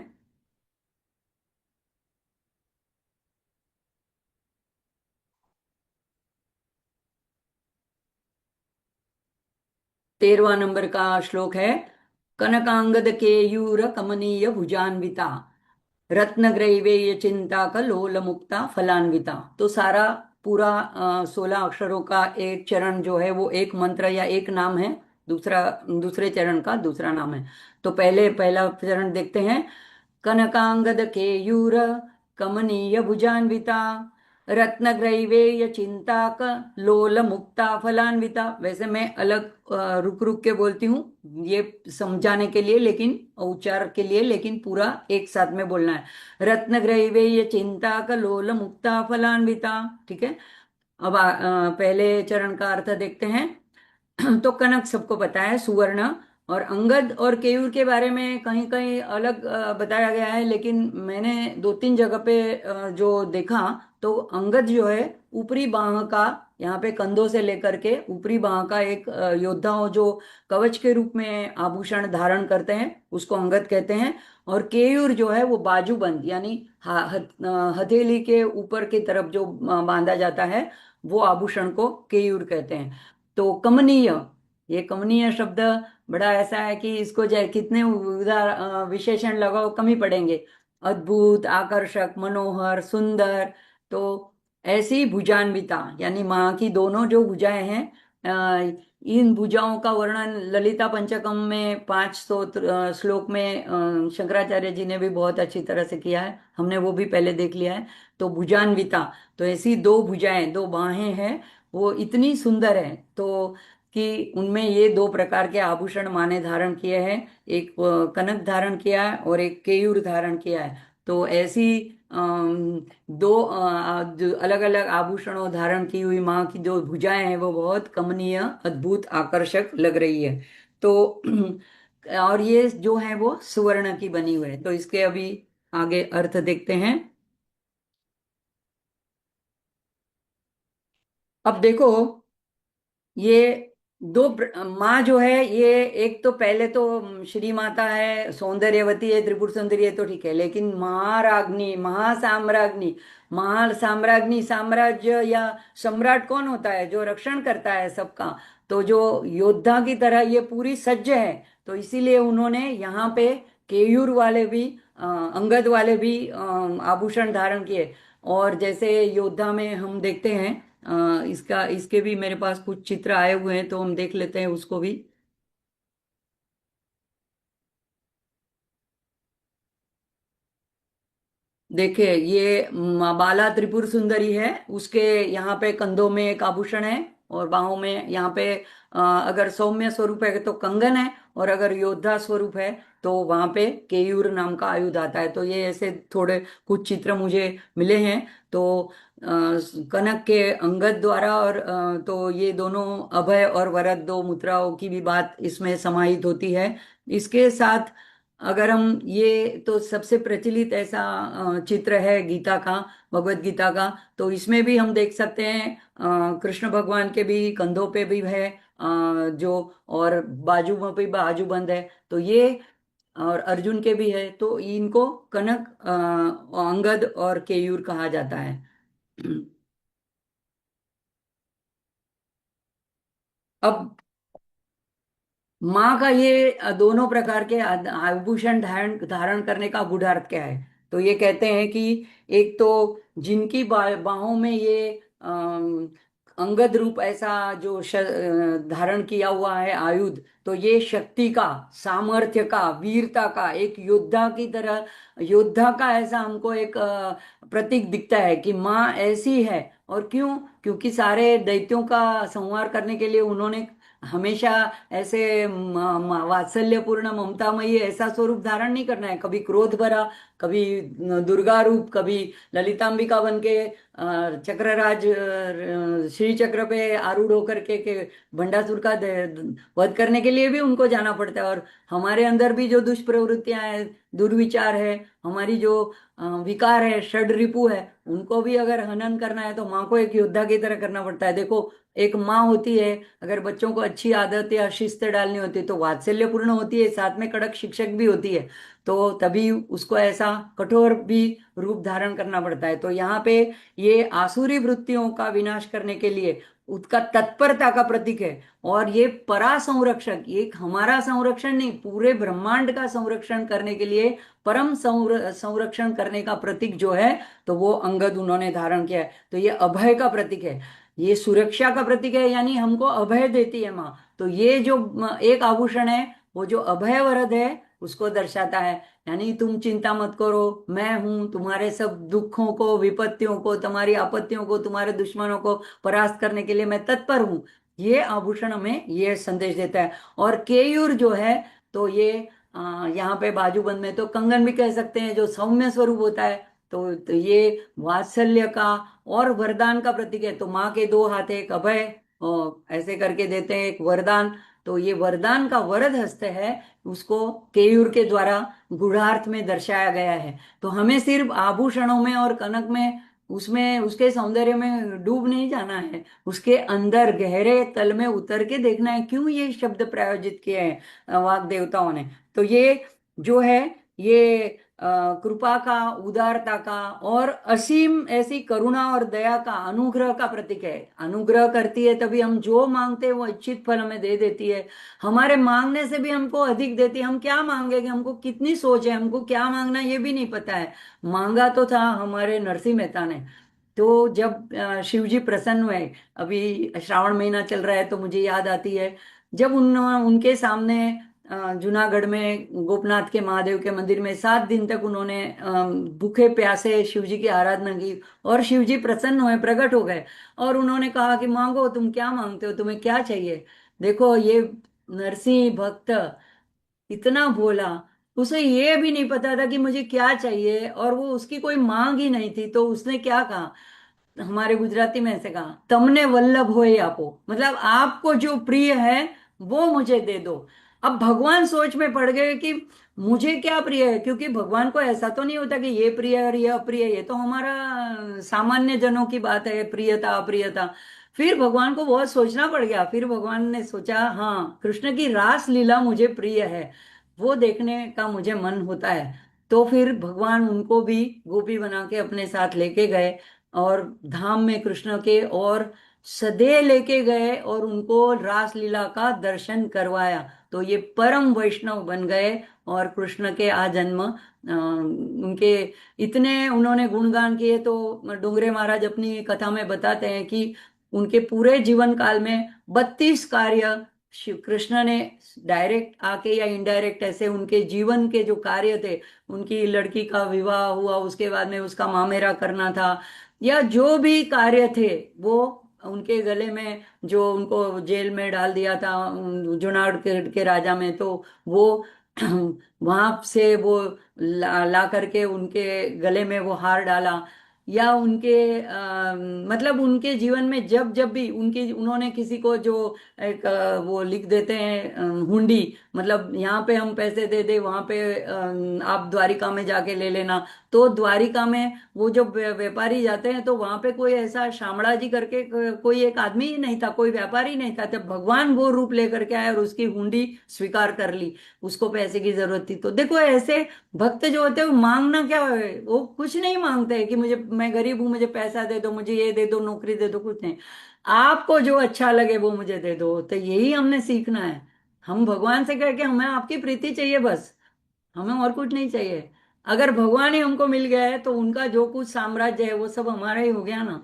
13वां नंबर का श्लोक है, कनकांगद केयूर कमनीय भुजान्विता रत्नग्रैवेय चिंता कलोल मुक्ता फलान्विता। तो सारा पूरा 16 अक्षरों का एक चरण जो है वो एक मंत्र या एक नाम है, दूसरा दूसरे चरण का दूसरा नाम है। तो पहला चरण देखते हैं, कनकांगद केयूर कमनीय भुजान्विता रत्नग्रैवेय चिंताक लोल मुक्ता फलान्विता। वैसे मैं अलग रुक रुक के बोलती हूँ ये समझाने के लिए, लेकिन उच्चार के लिए, लेकिन पूरा एक साथ में बोलना है। रत्नग्रैवेय चिंताक लोल मुक्ता फलान्विता। ठीक है। अब पहले चरण का अर्थ देखते हैं। तो कनक सबको पता है, सुवर्ण। और अंगद और केयूर के बारे में कहीं कहीं अलग बताया गया है, लेकिन मैंने दो तीन जगह पे जो देखा, तो अंगद जो है ऊपरी बाह का, यहाँ पे कंधों से लेकर के ऊपरी बाह का एक योद्धा हो जो कवच के रूप में आभूषण धारण करते हैं, उसको अंगद कहते हैं। और केयूर जो है वो बाजूबंद, यानी हथेली के ऊपर की तरफ जो बांधा जाता है, वो आभूषण को केयूर कहते हैं। तो कमनीय, ये कमनीय शब्द बड़ा ऐसा है कि इसको चाहे कितने विशेषण लगाओ कमी पड़ेंगे। अद्भुत, आकर्षक, मनोहर, सुंदर। तो ऐसी भुजान्विता, यानी माँ की दोनों जो भुजाएं हैं, इन भुजाओं का वर्णन ललिता पंचकम में 5 स्तोत्र श्लोक में शंकराचार्य जी ने भी बहुत अच्छी तरह से किया है, हमने वो भी पहले देख लिया है। तो भुजान्विता, तो ऐसी दो भुजाएं, दो बाहें हैं, वो इतनी सुंदर है, तो कि उनमें ये दो प्रकार के आभूषण माँ ने धारण किए हैं। एक कनक धारण किया है और एक केयूर धारण किया है। तो ऐसी दो अलग अलग आभूषणों धारण की हुई माँ की जो भुजाएं हैं वो बहुत कमनीय, अद्भुत, आकर्षक लग रही है। तो और ये जो है वो सुवर्ण की बनी हुई है। तो इसके अभी आगे अर्थ देखते हैं। अब देखो, ये माँ जो है, ये एक तो पहले तो श्री माता है, सौंदर्यवती है, त्रिपुर सुंदरी है, तो ठीक है। लेकिन महाराज्ञी, महासाम्राज्ञी, महासाम्राज्ञी, साम्राज्य या सम्राट कौन होता है? जो रक्षण करता है सबका। तो जो योद्धा की तरह ये पूरी सज्ज है। तो इसीलिए उन्होंने यहाँ पे केयूर वाले भी, अंगद वाले भी आभूषण धारण किए। और जैसे योद्धा में हम देखते हैं, इसका इसके भी मेरे पास कुछ चित्र आए हुए हैं, तो हम देख लेते हैं उसको भी। देखिए, ये बाला त्रिपुर सुंदरी है, उसके यहाँ पे कंधों में एक आभूषण है और बाहों में यहाँ पे अगर सौम्य स्वरूप है तो कंगन है, और अगर योद्धा स्वरूप है तो वहां पे केयूर नाम का आयुध आता है। तो ये ऐसे थोड़े कुछ चित्र मुझे मिले हैं। तो कनक के अंगद द्वारा, और तो ये दोनों अभय और वरद, दो मुद्राओं की भी बात इसमें समाहित होती है। इसके साथ अगर हम ये, तो सबसे प्रचलित ऐसा चित्र है गीता का, भगवत गीता का। तो इसमें भी हम देख सकते हैं कृष्ण भगवान के भी कंधों पे भी है जो, और बाजू में भी बाजूबंद है। तो ये, और अर्जुन के भी है। तो इनको कनक, अंगद और केयूर कहा जाता है। अब माँ का ये दोनों प्रकार के आभूषण धारण धारण करने का गूढ़ार्थ क्या है? तो ये कहते हैं कि एक तो जिनकी बाहों में ये अंगद रूप ऐसा जो धारण किया हुआ है आयुध, तो ये शक्ति का, सामर्थ्य का, वीरता का, एक योद्धा की तरह, योद्धा का ऐसा हमको एक प्रतीक दिखता है कि माँ ऐसी है। और क्यों? क्योंकि सारे दैत्यों का संहार करने के लिए उन्होंने हमेशा ऐसे वात्सल्यपूर्ण, ममतामयी ऐसा स्वरूप धारण नहीं करना है। कभी क्रोध भरा, कभी दुर्गा रूप, कभी ललितांबिका बन के चक्रराज, श्री चक्र पे आरूढ़ होकर के भंडासुर का वध करने के लिए भी उनको जाना पड़ता है। और हमारे अंदर भी जो दुष्प्रवृत्तियां हैं, दुर्विचार है, हमारी जो विकार है, षड रिपु है, उनको भी अगर हनन करना है तो माँ को एक योद्धा की तरह करना पड़ता है। देखो, एक माँ होती है, अगर बच्चों को अच्छी आदत या शिस्त डालनी होती है तो वात्सल्यपूर्ण होती है, साथ में कड़क शिक्षक भी होती है। तो तभी उसको ऐसा कठोर भी रूप धारण करना पड़ता है। तो यहाँ पे ये आसुरी वृत्तियों का विनाश करने के लिए उसका तत्परता का प्रतीक है। और ये परा संरक्षक, ये हमारा संरक्षण नहीं, पूरे ब्रह्मांड का संरक्षण करने के लिए परम संरक्षण करने का प्रतीक जो है, तो वो अंगद उन्होंने धारण किया है। तो ये अभय का प्रतीक है, ये सुरक्षा का प्रतीक है, यानी हमको अभय देती है माँ। तो ये जो एक आभूषण है, वो जो अभय वरद है उसको दर्शाता है। यानी तुम चिंता मत करो, मैं हूं, तुम्हारे सब दुखों को, विपत्तियों को, तुम्हारी आपत्तियों को, तुम्हारे दुश्मनों को परास्त करने के लिए मैं तत्पर हूं। ये आभूषण हमें ये संदेश देता है। और केयूर जो है, तो ये यहाँ पे बाजूबंद में तो कंगन भी कह सकते हैं, जो सौम्य स्वरूप होता है। तो ये वात्सल्य का और वरदान का प्रतीक है। तो माँ के दो हाथ, एक अभय ऐसे करके देते हैं, एक वरदान। तो ये वरदान का वरद हस्त है, उसको केयूर के द्वारा गूढ़ार्थ में दर्शाया गया है। तो हमें सिर्फ आभूषणों में और कनक में, उसमें उसके सौंदर्य में डूब नहीं जाना है, उसके अंदर गहरे तल में उतर के देखना है क्यों ये शब्द प्रयोजित किए हैं वाग देवताओं ने। तो ये जो है, ये कृपा का, उदारता का और असीम ऐसी करुणा और दया का, अनुग्रह का प्रतीक है। अनुग्रह करती है तभी हम जो मांगते हैं वो इच्छित फल हमें दे देती है। हमारे मांगने से भी हमको अधिक देती है। हम क्या मांगेंगे, हमको कितनी सोच है, हमको क्या मांगना ये भी नहीं पता है। मांगा तो था हमारे नरसिंह मेहता ने। तो जब शिव जी प्रसन्न हुए, अभी श्रावण महीना चल रहा है तो मुझे याद आती है, जब उनके सामने जूनागढ़ में गोपनाथ के महादेव के मंदिर में 7 दिन तक उन्होंने भूखे प्यासे शिव जी की आराधना की, और शिव जी प्रसन्न हुए, प्रकट हो गए, और उन्होंने कहा कि मांगो, तुम क्या मांगते हो, तुम्हें क्या चाहिए। देखो ये नरसिंह भक्त इतना भोला, उसे ये भी नहीं पता था कि मुझे क्या चाहिए, और वो उसकी कोई मांग ही नहीं थी, तो उसने क्या कहा, हमारे गुजराती में ऐसे कहा, तमने वल्लभ होए आपो, मतलब आपको जो प्रिय है वो मुझे दे दो। अब भगवान सोच में पड़ गए कि मुझे क्या प्रिय है, क्योंकि भगवान को ऐसा तो नहीं होता कि ये प्रिय है और ये अप्रिय है, ये तो हमारा सामान्य जनों की बात है, प्रियता अप्रियता। फिर भगवान को बहुत सोचना पड़ गया, फिर भगवान ने सोचा, हाँ कृष्ण की रास लीला मुझे प्रिय है, वो देखने का मुझे मन होता है। तो फिर भगवान उनको भी गोपी बना के अपने साथ लेके गए, और धाम में कृष्ण के और सदे लेके गए, और उनको रासलीला का दर्शन करवाया, तो ये परम वैष्णव बन गए। और कृष्ण के आजन्म उनके इतने उन्होंने गुणगान किए, तो डोंगरे महाराज अपनी कथा में बताते हैं कि उनके पूरे जीवन काल में 32 कार्य शिव कृष्ण ने डायरेक्ट आके या इनडायरेक्ट ऐसे उनके जीवन के जो कार्य थे, उनकी लड़की का विवाह हुआ, उसके बाद में उसका मामेरा करना था, या जो भी कार्य थे, वो उनके गले में, जो उनको जेल में डाल दिया था जुनागढ़ के राजा में, तो वो वहां से वो ला करके उनके गले में वो हार डाला, या उनके मतलब उनके जीवन में जब जब भी उनकी उन्होंने किसी को जो एक वो लिख देते हैं हुंडी, मतलब यहाँ पे हम पैसे दे दे, वहां पे आप द्वारिका में जाके ले लेना, तो द्वारिका में वो जब व्यापारी जाते हैं, तो वहां पे कोई ऐसा शामड़ा जी करके कोई एक आदमी ही नहीं था, कोई व्यापारी नहीं था, तब भगवान वो रूप लेकर के आए और उसकी हुंडी स्वीकार कर ली, उसको पैसे की जरूरत थी। तो देखो ऐसे भक्त जो होते हैं वो मांगना क्या है, वो कुछ नहीं मांगते हैं कि मुझे, मैं गरीब हूं, मुझे पैसा दे दो, मुझे ये दे दो, नौकरी दे दो, कुछ नहीं, आपको जो अच्छा लगे वो मुझे दे दो। तो यही हमने सीखना है, हम भगवान से कह के हमें आपकी प्रीति चाहिए बस, हमें और कुछ नहीं चाहिए। अगर भगवान ही हमको मिल गया है, तो उनका जो कुछ साम्राज्य है वो सब हमारा ही हो गया ना,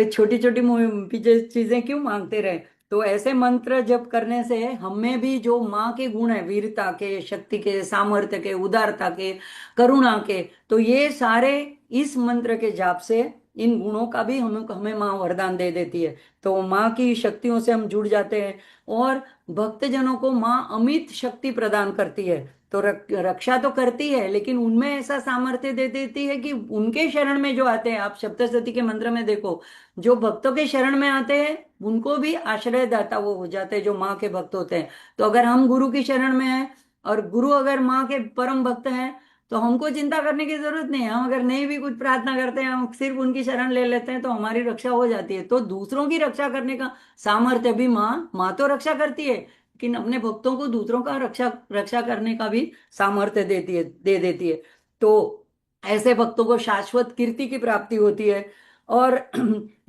छोटी छोटी पीछे चीजें क्यों मांगते रहे। तो ऐसे मंत्र जप करने से हमें भी जो माँ के गुण है, वीरता के, शक्ति के, सामर्थ्य के, उदारता के, करुणा के, तो ये सारे इस मंत्र के जाप से इन गुणों का भी हमें हमें माँ वरदान दे देती है। तो माँ की शक्तियों से हम जुड़ जाते हैं, और भक्तजनों को माँ अमित शक्ति प्रदान करती है। तो रक्षा तो करती है, लेकिन उनमें ऐसा सामर्थ्य दे देती है कि उनके शरण में जो आते हैं, आप सप्तशती के मंत्र में देखो, जो भक्तों के शरण में आते हैं उनको भी आश्रयदाता वो हो जाते हैं, जो माँ के भक्त होते हैं। तो अगर हम गुरु की शरण में हैं, और गुरु अगर माँ के परम भक्त हैं, तो हमको चिंता करने की जरूरत नहीं है। हम अगर नहीं भी कुछ प्रार्थना करते हैं, हम सिर्फ उनकी शरण ले लेते हैं, तो हमारी रक्षा हो जाती है। तो दूसरों की रक्षा करने का सामर्थ्य भी माँ माँ तो रक्षा करती है, लेकिन अपने भक्तों को दूसरों का रक्षा रक्षा करने का भी सामर्थ्य देती है, दे देती है। तो ऐसे भक्तों को शाश्वत कीर्ति की प्राप्ति होती है। और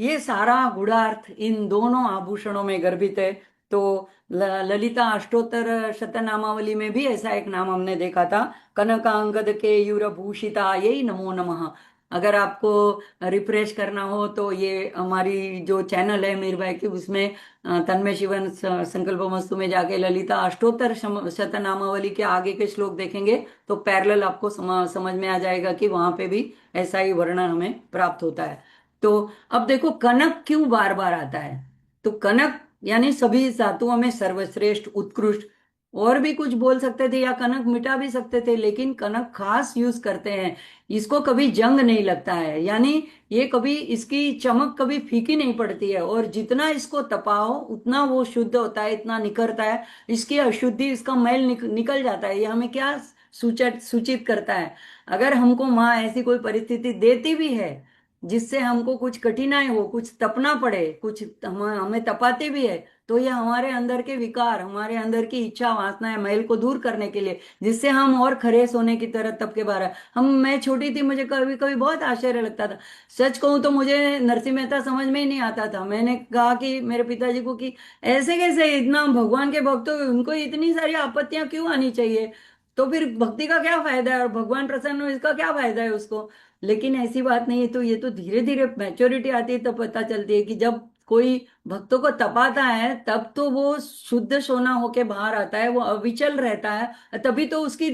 ये सारा गुणार्थ इन दोनों आभूषणों में गर्भित है। तो ललिता अष्टोत्तर शतनामावली में भी ऐसा एक नाम हमने देखा था, कनकांगद के युरभूषिता यही नमो नमः। अगर आपको रिफ्रेश करना हो तो ये हमारी जो चैनल है मीर भाई की, उसमें तन्मय शिवन संकल्पमस्तु में जाके ललिता अष्टोत्तर शतनामावली के आगे के श्लोक देखेंगे, तो पैरेलल आपको समझ में आ जाएगा कि वहां पे भी ऐसा ही वर्णन हमें प्राप्त होता है। तो अब देखो कनक क्यों बार बार आता है। तो कनक यानी सभी धातुओं में सर्वश्रेष्ठ, उत्कृष्ट, और भी कुछ बोल सकते थे, या कनक मिटा भी सकते थे, लेकिन कनक खास यूज करते हैं। इसको कभी जंग नहीं लगता है, यानी ये कभी, इसकी चमक कभी फीकी नहीं पड़ती है, और जितना इसको तपाओ उतना वो शुद्ध होता है, इतना निखरता है, इसकी अशुद्धि, इसका मैल निकल जाता है। ये हमें क्या सूचित सूचित करता है, अगर हमको माँ ऐसी कोई परिस्थिति देती भी है जिससे हमको कुछ कठिनाई हो, कुछ तपना पड़े, कुछ हमें तपाते भी है, तो ये हमारे अंदर के विकार, हमारे अंदर की इच्छा वासनाएं, मैल को दूर करने के लिए, जिससे हम और खरे सोने की तरह तप के बाहर। मैं छोटी थी, मुझे कभी कभी बहुत आश्चर्य लगता था, सच कहूं तो मुझे नरसिंह मेहता समझ में ही नहीं आता था। मैंने कहा कि मेरे पिताजी को कि ऐसे कैसे, इतना भगवान के भक्त हो, उनको इतनी सारी आपत्तियां क्यों आनी चाहिए, तो फिर भक्ति का क्या फायदा है, और भगवान प्रसन्न हो इसका क्या फायदा है उसको। लेकिन ऐसी बात नहीं है। तो ये तो धीरे धीरे मैच्योरिटी आती है तो पता चलती है कि जब कोई भक्तों को तपाता है तब तो वो शुद्ध सोना होके बाहर आता है, वो अविचल रहता है, तभी तो उसकी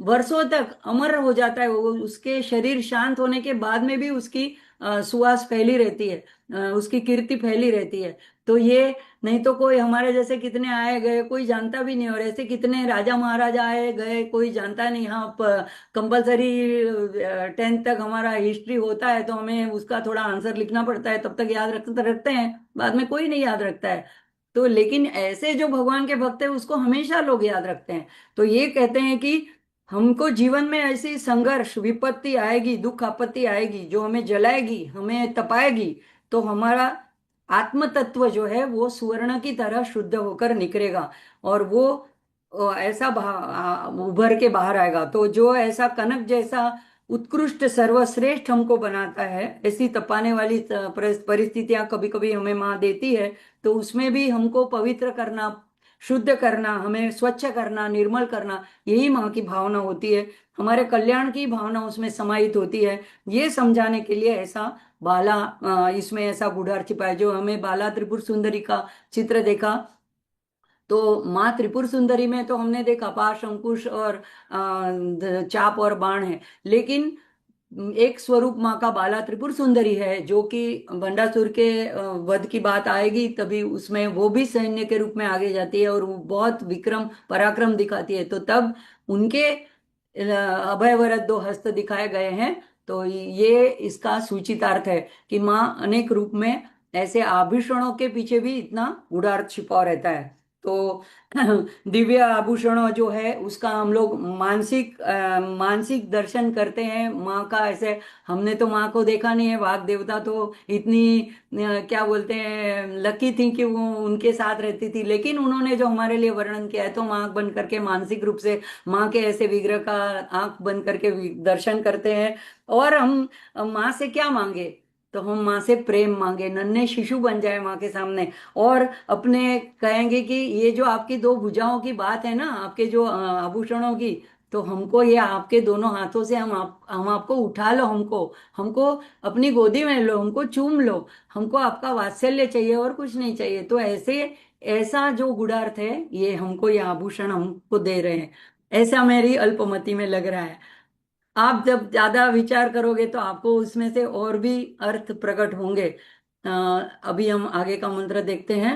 वर्षों तक अमर हो जाता है वो, उसके शरीर शांत होने के बाद में भी उसकी सुवास फैली रहती है, उसकी कीर्ति फैली रहती है। तो ये, नहीं तो कोई हमारे जैसे कितने आए गए कोई जानता भी नहीं, और ऐसे कितने राजा महाराजा आए गए कोई जानता नहीं। हाँ, कंपलसरी 10th तक हमारा हिस्ट्री होता है तो हमें उसका थोड़ा आंसर लिखना पड़ता है, तब तक याद रखते रखते हैं, बाद में कोई नहीं याद रखता है। तो लेकिन ऐसे जो भगवान के भक्त है उसको हमेशा लोग याद रखते हैं। तो ये कहते हैं कि हमको जीवन में ऐसी संघर्ष विपत्ति आएगी, दुख आपत्ति आएगी जो हमें जलाएगी, हमें तपाएगी, तो हमारा आत्म तत्व जो है वो सुवर्ण की तरह शुद्ध होकर निकलेगा, और वो ऐसा उभर के बाहर आएगा। तो जो ऐसा कनक जैसा उत्कृष्ट सर्वश्रेष्ठ हमको बनाता है, ऐसी तपाने वाली परिस्थितियां कभी कभी हमें माँ देती है, तो उसमें भी हमको पवित्र करना, शुद्ध करना, हमें स्वच्छ करना, निर्मल करना, यही माँ की भावना होती है। हमारे कल्याण की भावना उसमें समाहित होती है। ये समझाने के लिए ऐसा बाला, इसमें ऐसा गुढ़ार छिपा है। जो हमें बाला त्रिपुर सुंदरी का चित्र देखा, तो माँ त्रिपुर सुंदरी में तो हमने देखा पाश अंकुश और चाप और बाण है, लेकिन एक स्वरूप माँ का बाला त्रिपुर सुंदरी है, जो कि भंडासुर के वध की बात आएगी तभी उसमें वो भी सैन्य के रूप में आगे जाती है और वो बहुत विक्रम पराक्रम दिखाती है। तो तब उनके अभय वरद दो हस्त दिखाए गए हैं। तो ये इसका सूचितार्थ है कि माँ अनेक रूप में, ऐसे आभूषणों के पीछे भी इतना गूढ़ार्थ छिपा रहता है। तो दिव्य आभूषणों जो है उसका हम लोग मानसिक दर्शन करते हैं माँ का। ऐसे हमने तो माँ को देखा नहीं है, वाग देवता तो इतनी क्या बोलते हैं लकी थी कि वो उनके साथ रहती थी, लेकिन उन्होंने जो हमारे लिए वर्णन किया है, तो हम आंख बंद करके मानसिक रूप से माँ के ऐसे विग्रह का आंख बंद करके दर्शन करते हैं। और हम माँ से क्या मांगे, तो हम माँ से प्रेम मांगे, नन्हे शिशु बन जाए माँ के सामने, और अपने कहेंगे कि ये जो आपकी दो भुजाओं की बात है ना, आपके जो आभूषणों की, तो हमको ये आपके दोनों हाथों से हम आपको उठा लो, हमको हमको अपनी गोदी में लो, हमको चूम लो, हमको आपका वात्सल्य चाहिए और कुछ नहीं चाहिए। तो ऐसे, ऐसा जो गुणार्थ है, ये हमको ये आभूषण हमको दे रहे हैं, ऐसा मेरी अल्पमति में लग रहा है। आप जब ज्यादा विचार करोगे तो आपको उसमें से और भी अर्थ प्रकट होंगे। अभी हम आगे का मंत्र देखते हैं।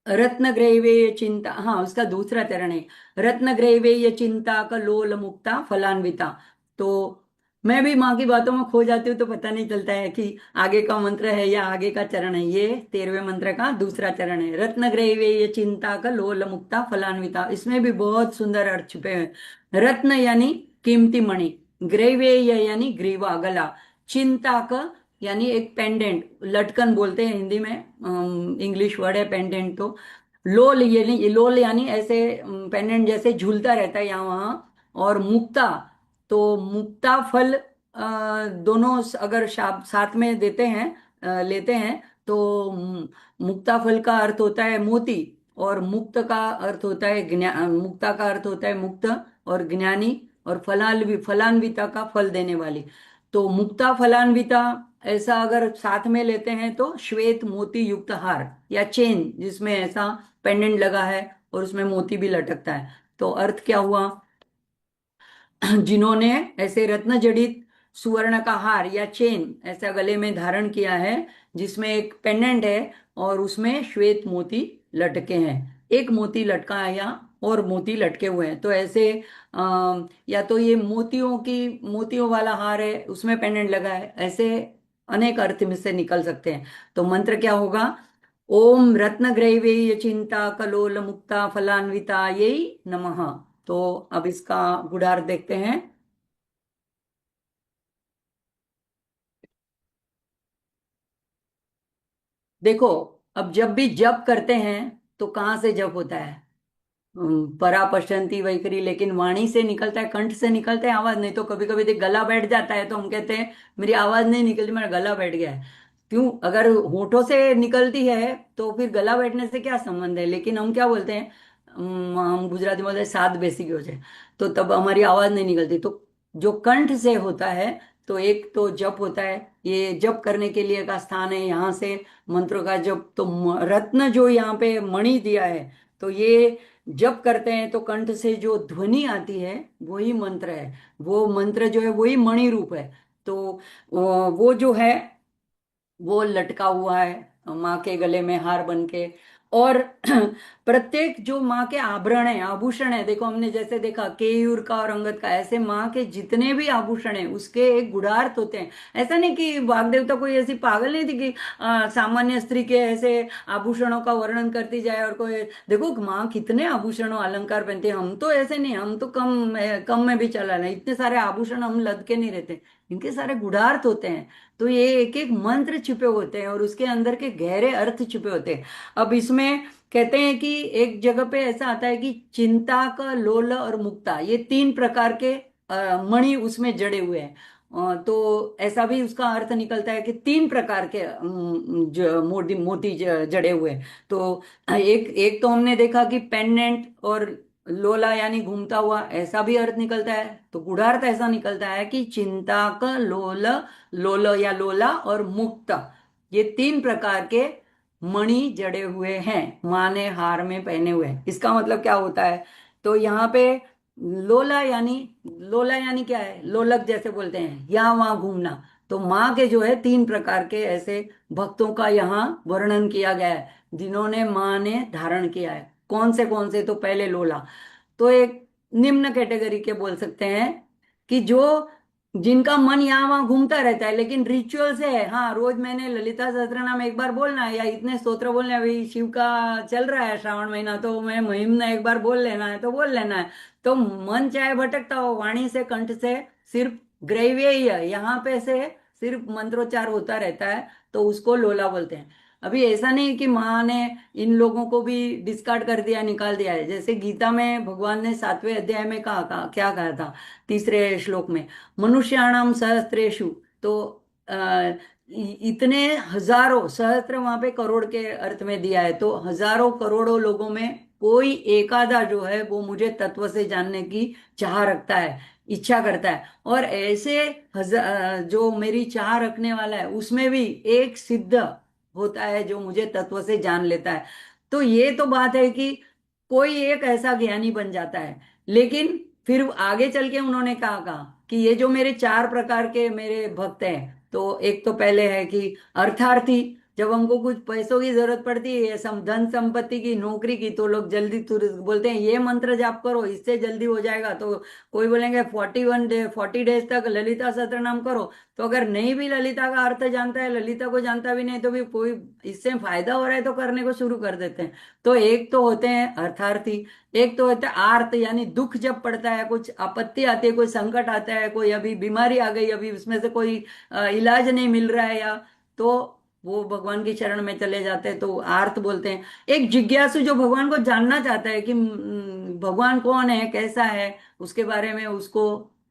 रत्न ग्रैवेय चिंता, हाँ उसका दूसरा चरण है, रत्न ग्रैवेय चिंता का लोल मुक्ता फलान्विता। तो मैं भी माँ की बातों में खो जाती हूँ, तो पता नहीं चलता है कि आगे का मंत्र है या आगे का चरण है। ये 13वें मंत्र का दूसरा चरण है, रत्न ग्रैवेय चिंता का लोल मुक्ता फलान्विता। इसमें भी बहुत सुंदर अर्थ छुपे हैं। रत्न यानी कीमती मणि, ग्रैवेय यानी ग्रीवा गला, चिंता का यानी एक पेंडेंट, लटकन बोलते हैं हिंदी में, इंग्लिश वर्ड है पेंडेंट। तो लोल यानी ऐसे पेंडेंट जैसे झूलता रहता है यहाँ वहाँ। और मुक्ता, तो मुक्ता फल दोनों अगर साथ में देते हैं, लेते हैं, तो मुक्ता फल का अर्थ होता है मोती, और मुक्त का अर्थ होता है मुक्ता का अर्थ होता है मुक्त और ज्ञानी, और फलान्विता का फल देने वाली। तो मुक्ता फलान्विता ऐसा अगर साथ में लेते हैं तो श्वेत मोती युक्त हार या चेन, जिसमें ऐसा पेंडेंट लगा है और उसमें मोती भी लटकता है। तो अर्थ क्या हुआ, जिन्होंने ऐसे रत्न जड़ित सुवर्ण का हार या चेन ऐसा गले में धारण किया है, जिसमें एक पेंडेंट है और उसमें श्वेत मोती लटके हैं, एक मोती लटका है या और मोती लटके हुए हैं। तो ऐसे या तो ये मोतियों वाला हार है, उसमें पेंडेंट लगा है, ऐसे अनेक अर्थ में से निकल सकते हैं। तो मंत्र क्या होगा, ओम रत्नग्रैवेय चिंता कलोल मुक्ता फलान्विता यही नमः। तो अब इसका गुढ़ार्थ देखते हैं। देखो, अब जब भी जप करते हैं तो कहाँ से जप होता है, परा पश्यंती वैखरी, लेकिन वाणी से निकलता है, कंठ से निकलता है आवाज, नहीं तो कभी कभी देख गला बैठ जाता है तो हम कहते हैं मेरी आवाज नहीं निकलती, मेरा गला बैठ गया है। क्यों, अगर होठों से निकलती है तो फिर गला बैठने से क्या संबंध है, लेकिन हम क्या बोलते हैं, हम गुजराती में बोलते हैं सात बेसी गयो છે, तो तब हमारी आवाज नहीं निकलती। तो जो कंठ से होता है, तो एक तो जप होता है, ये जप करने के लिए का स्थान है, यहाँ से मंत्रों का जप। तो रत्न जो यहाँ पे मणि दिया है, तो ये जप करते हैं तो कंठ से जो ध्वनि आती है वही मंत्र है, वो मंत्र जो है वही मणि रूप है। तो वो जो है वो लटका हुआ है माँ के गले में हार बन के। और प्रत्येक जो माँ के आभरण है, आभूषण है, देखो हमने जैसे देखा केयूर का और अंगद का, ऐसे माँ के जितने भी आभूषण है उसके एक गुणार्थ होते हैं। ऐसा नहीं कि वाग्देवता कोई ऐसी पागल नहीं थी कि सामान्य स्त्री के ऐसे आभूषणों का वर्णन करती जाए, और कोई देखो माँ कितने आभूषणों अलंकार पहनते हैं, हम तो ऐसे नहीं, हम तो कम में भी चला नहीं, इतने सारे आभूषण हम लद के नहीं रहते, इनके सारे गुणार्थ होते हैं। तो ये एक एक मंत्र छिपे होते हैं और उसके अंदर के गहरे अर्थ छिपे होते हैं। अब इसमें कहते हैं कि एक जगह पे ऐसा आता है कि चिंता का लोल और मुक्ता, ये तीन प्रकार के मणि उसमें जड़े हुए हैं। तो ऐसा भी उसका अर्थ निकलता है कि तीन प्रकार के मोती मोती जड़े हुए हैं। तो एक एक तो हमने देखा कि पेंडेंट और लोला यानी घूमता हुआ, ऐसा भी अर्थ निकलता है। तो गूढ़ार्थ ऐसा निकलता है कि चिंता का लोल, लोल या लोला और मुक्त, ये तीन प्रकार के मणि जड़े हुए हैं, माँ ने हार में पहने हुए हैं। इसका मतलब क्या होता है? तो यहाँ पे लोला यानी क्या है, लोलक जैसे बोलते हैं, यहाँ वहां घूमना। तो माँ के जो है तीन प्रकार के ऐसे भक्तों का यहाँ वर्णन किया गया है जिन्होंने माँ ने धारण किया है। कौन से? तो पहले लोला, तो एक निम्न कैटेगरी के बोल सकते हैं कि जो जिनका मन यहाँ वहां घूमता रहता है, लेकिन रिचुअल से है, हाँ रोज मैंने ललिता सहस्त्रनाम एक बार बोलना है या इतने स्तोत्र बोलना है, अभी शिव का चल रहा है श्रावण महीना, तो मैं महिमना एक बार बोल लेना है तो बोल लेना है। तो मन चाहे भटकता हो, वाणी से कंठ से सिर्फ ग्रैव्य ही है, यहाँ पे से सिर्फ मंत्रोच्चार होता रहता है, तो उसको लोला बोलते हैं। अभी ऐसा नहीं कि माँ ने इन लोगों को भी डिस्कार्ड कर दिया, निकाल दिया है। जैसे गीता में भगवान ने 7वें अध्याय में क्या कहा था, तीसरे श्लोक में, मनुष्याणाम सहस्त्रेषु। तो इतने हजारों, सहस्त्र वहां पे करोड़ के अर्थ में दिया है, तो हजारों करोड़ों लोगों में कोई एकाधा जो है वो मुझे तत्व से जानने की चाह रखता है, इच्छा करता है। और ऐसे जो मेरी चाह रखने वाला है उसमें भी एक सिद्ध होता है जो मुझे तत्व से जान लेता है। तो ये तो बात है कि कोई एक ऐसा ज्ञानी बन जाता है। लेकिन फिर आगे चल के उन्होंने कहा कि ये जो मेरे चार प्रकार के मेरे भक्त हैं, तो एक तो पहले है कि अर्थार्थी, जब हमको कुछ पैसों की जरूरत पड़ती है, धन संपत्ति की, नौकरी की, तो लोग जल्दी तुरंत बोलते हैं ये मंत्र जाप करो इससे जल्दी हो जाएगा। तो कोई बोलेंगे 40 डेज तक ललिता सहस्त्र नाम करो। तो अगर नहीं भी ललिता का अर्थ जानता है, ललिता को जानता भी नहीं, तो भी कोई इससे फायदा हो रहा है तो करने को शुरू कर देते हैं। तो एक तो होते हैं अर्थार्थी, एक तो होता है आर्त, यानी दुख जब पड़ता है, कुछ आपत्ति आती है, कोई संकट आता है, कोई अभी बीमारी आ गई, अभी उसमें से कोई इलाज नहीं मिल रहा है, या तो वो भगवान की शरण में चले जाते हैं, तो आर्त बोलते हैं। एक जिज्ञासु जो भगवान को जानना चाहता है कि भगवान कौन है, कैसा है, उसके बारे में उसको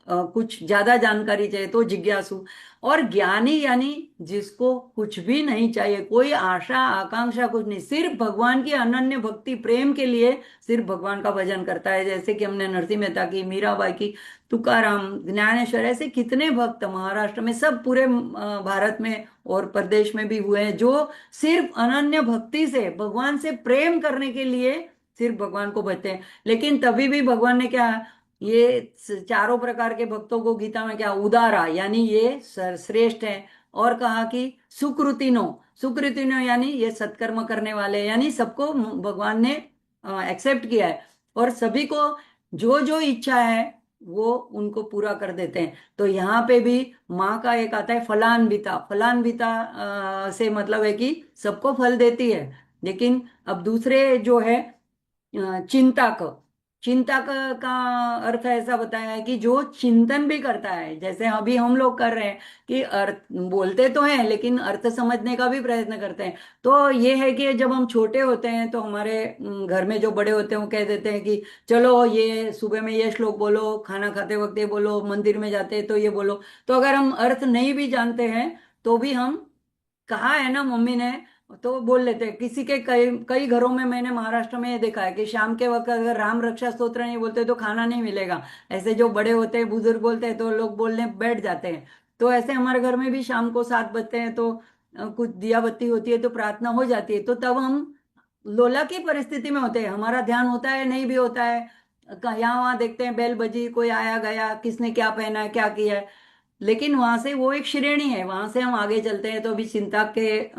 कुछ ज्यादा जानकारी चाहिए, तो जिज्ञासु। और ज्ञानी यानी जिसको कुछ भी नहीं चाहिए, कोई आशा आकांक्षा कुछ नहीं, सिर्फ भगवान की अनन्य भक्ति प्रेम के लिए सिर्फ भगवान का भजन करता है। जैसे कि हमने नरसिंह मेहता की, मीराबाई की, तुकाराम, ज्ञानेश्वर, ऐसे कितने भक्त महाराष्ट्र में, सब पूरे भारत में और प्रदेश में भी हुए हैं, जो सिर्फ अनन्य भक्ति से भगवान से प्रेम करने के लिए सिर्फ भगवान को भजते हैं। लेकिन तभी भी भगवान ने क्या, ये चारों प्रकार के भक्तों को गीता में क्या उदारा, यानी ये श्रेष्ठ है। और कहा कि सुकृतिनो, सुकृतिनो यानी ये सत्कर्म करने वाले, यानी सबको भगवान ने एक्सेप्ट किया है और सभी को जो जो इच्छा है वो उनको पूरा कर देते हैं। तो यहाँ पे भी माँ का एक आता है फलान्विता, फलान्विता से मतलब है कि सबको फल देती है। लेकिन अब दूसरे जो है चिंतक, का अर्थ ऐसा बताया है कि जो चिंतन भी करता है, जैसे अभी हम लोग कर रहे हैं कि अर्थ बोलते तो हैं लेकिन अर्थ समझने का भी प्रयत्न करते हैं। तो ये है कि जब हम छोटे होते हैं तो हमारे घर में जो बड़े होते हैं वो कह देते हैं कि चलो ये सुबह में ये श्लोक बोलो, खाना खाते वक्त ये बोलो, मंदिर में जाते तो ये बोलो। तो अगर हम अर्थ नहीं भी जानते हैं तो भी हम, कहा है ना मम्मी ने, तो बोल लेते हैं। किसी के कई कई घरों में मैंने महाराष्ट्र में ये देखा है कि शाम के वक्त अगर राम रक्षा स्तोत्र नहीं बोलते तो खाना नहीं मिलेगा। ऐसे जो बड़े होते हैं, बुजुर्ग बोलते हैं, तो लोग बोलने बैठ जाते हैं। तो ऐसे हमारे घर में भी शाम को 7 बजते हैं तो कुछ दिया बत्ती होती है, तो प्रार्थना हो जाती है। तो तब हम लोला की परिस्थिति में होते हैं, हमारा ध्यान होता है नहीं भी होता है, यहाँ वहां देखते हैं, बेल बजी, कोई आया गया, किसने क्या पहना है, क्या किया है। लेकिन वहां से वो एक श्रेणी है, वहां से हम आगे चलते हैं तो अभी चिंता के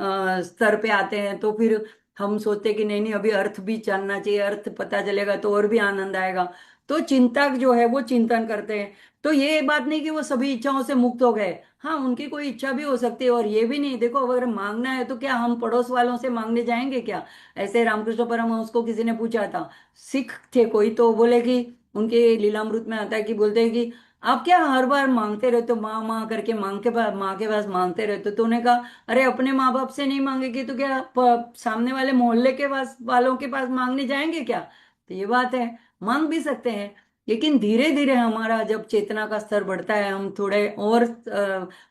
स्तर पे आते हैं। तो फिर हम सोचते हैं कि नहीं नहीं, अभी अर्थ भी जानना चाहिए, अर्थ पता चलेगा तो और भी आनंद आएगा। तो चिंतक जो है वो चिंतन करते हैं। तो ये बात नहीं कि वो सभी इच्छाओं से मुक्त हो गए, हाँ उनकी कोई इच्छा भी हो सकती है। और ये भी नहीं, देखो अगर मांगना है तो क्या हम पड़ोस वालों से मांगने जाएंगे क्या? ऐसे रामकृष्ण परमहंस को किसी ने पूछा था, सिख थे कोई, तो बोले कि उनके लीलामृत में आता है कि बोलते हैं कि आप क्या हर बार मांगते रहते हो, माँ माँ करके माँ के पास मांगते रहते हो? तो उन्होंने कहा, अरे अपने माँ बाप से नहीं मांगेगी तो क्या सामने वाले मोहल्ले के पास वालों के पास मांगने जाएंगे क्या? तो ये बात है, मांग भी सकते हैं। लेकिन धीरे धीरे हमारा जब चेतना का स्तर बढ़ता है, हम थोड़े और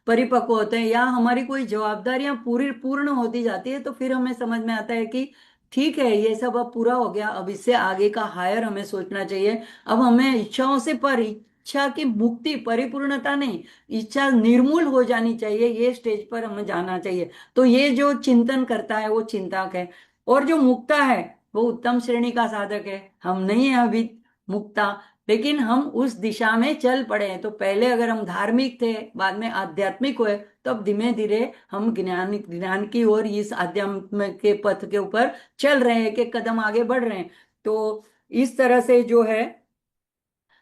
परिपक्व होते हैं, या हमारी कोई जवाबदारियां पूरी पूर्ण होती जाती है, तो फिर हमें समझ में आता है कि ठीक है, ये सब अब पूरा हो गया, अब इससे आगे का हायर हमें सोचना चाहिए। अब हमें इच्छाओं से पर, इच्छा की मुक्ति, परिपूर्णता नहीं, इच्छा निर्मूल हो जानी चाहिए, ये स्टेज पर हमें जाना चाहिए। तो ये जो चिंतन करता है वो चिंतक है। और जो मुक्ता है वो उत्तम श्रेणी का साधक है। हम नहीं है अभी मुक्ता, लेकिन हम उस दिशा में चल पड़े हैं। तो पहले अगर हम धार्मिक थे, बाद में आध्यात्मिक हुए, तो अब धीमे धीरे हम ज्ञान ज्ञान की ओर, इस अध्यात्म के पथ के ऊपर चल रहे हैं, एक एक कदम आगे बढ़ रहे हैं। तो इस तरह से जो है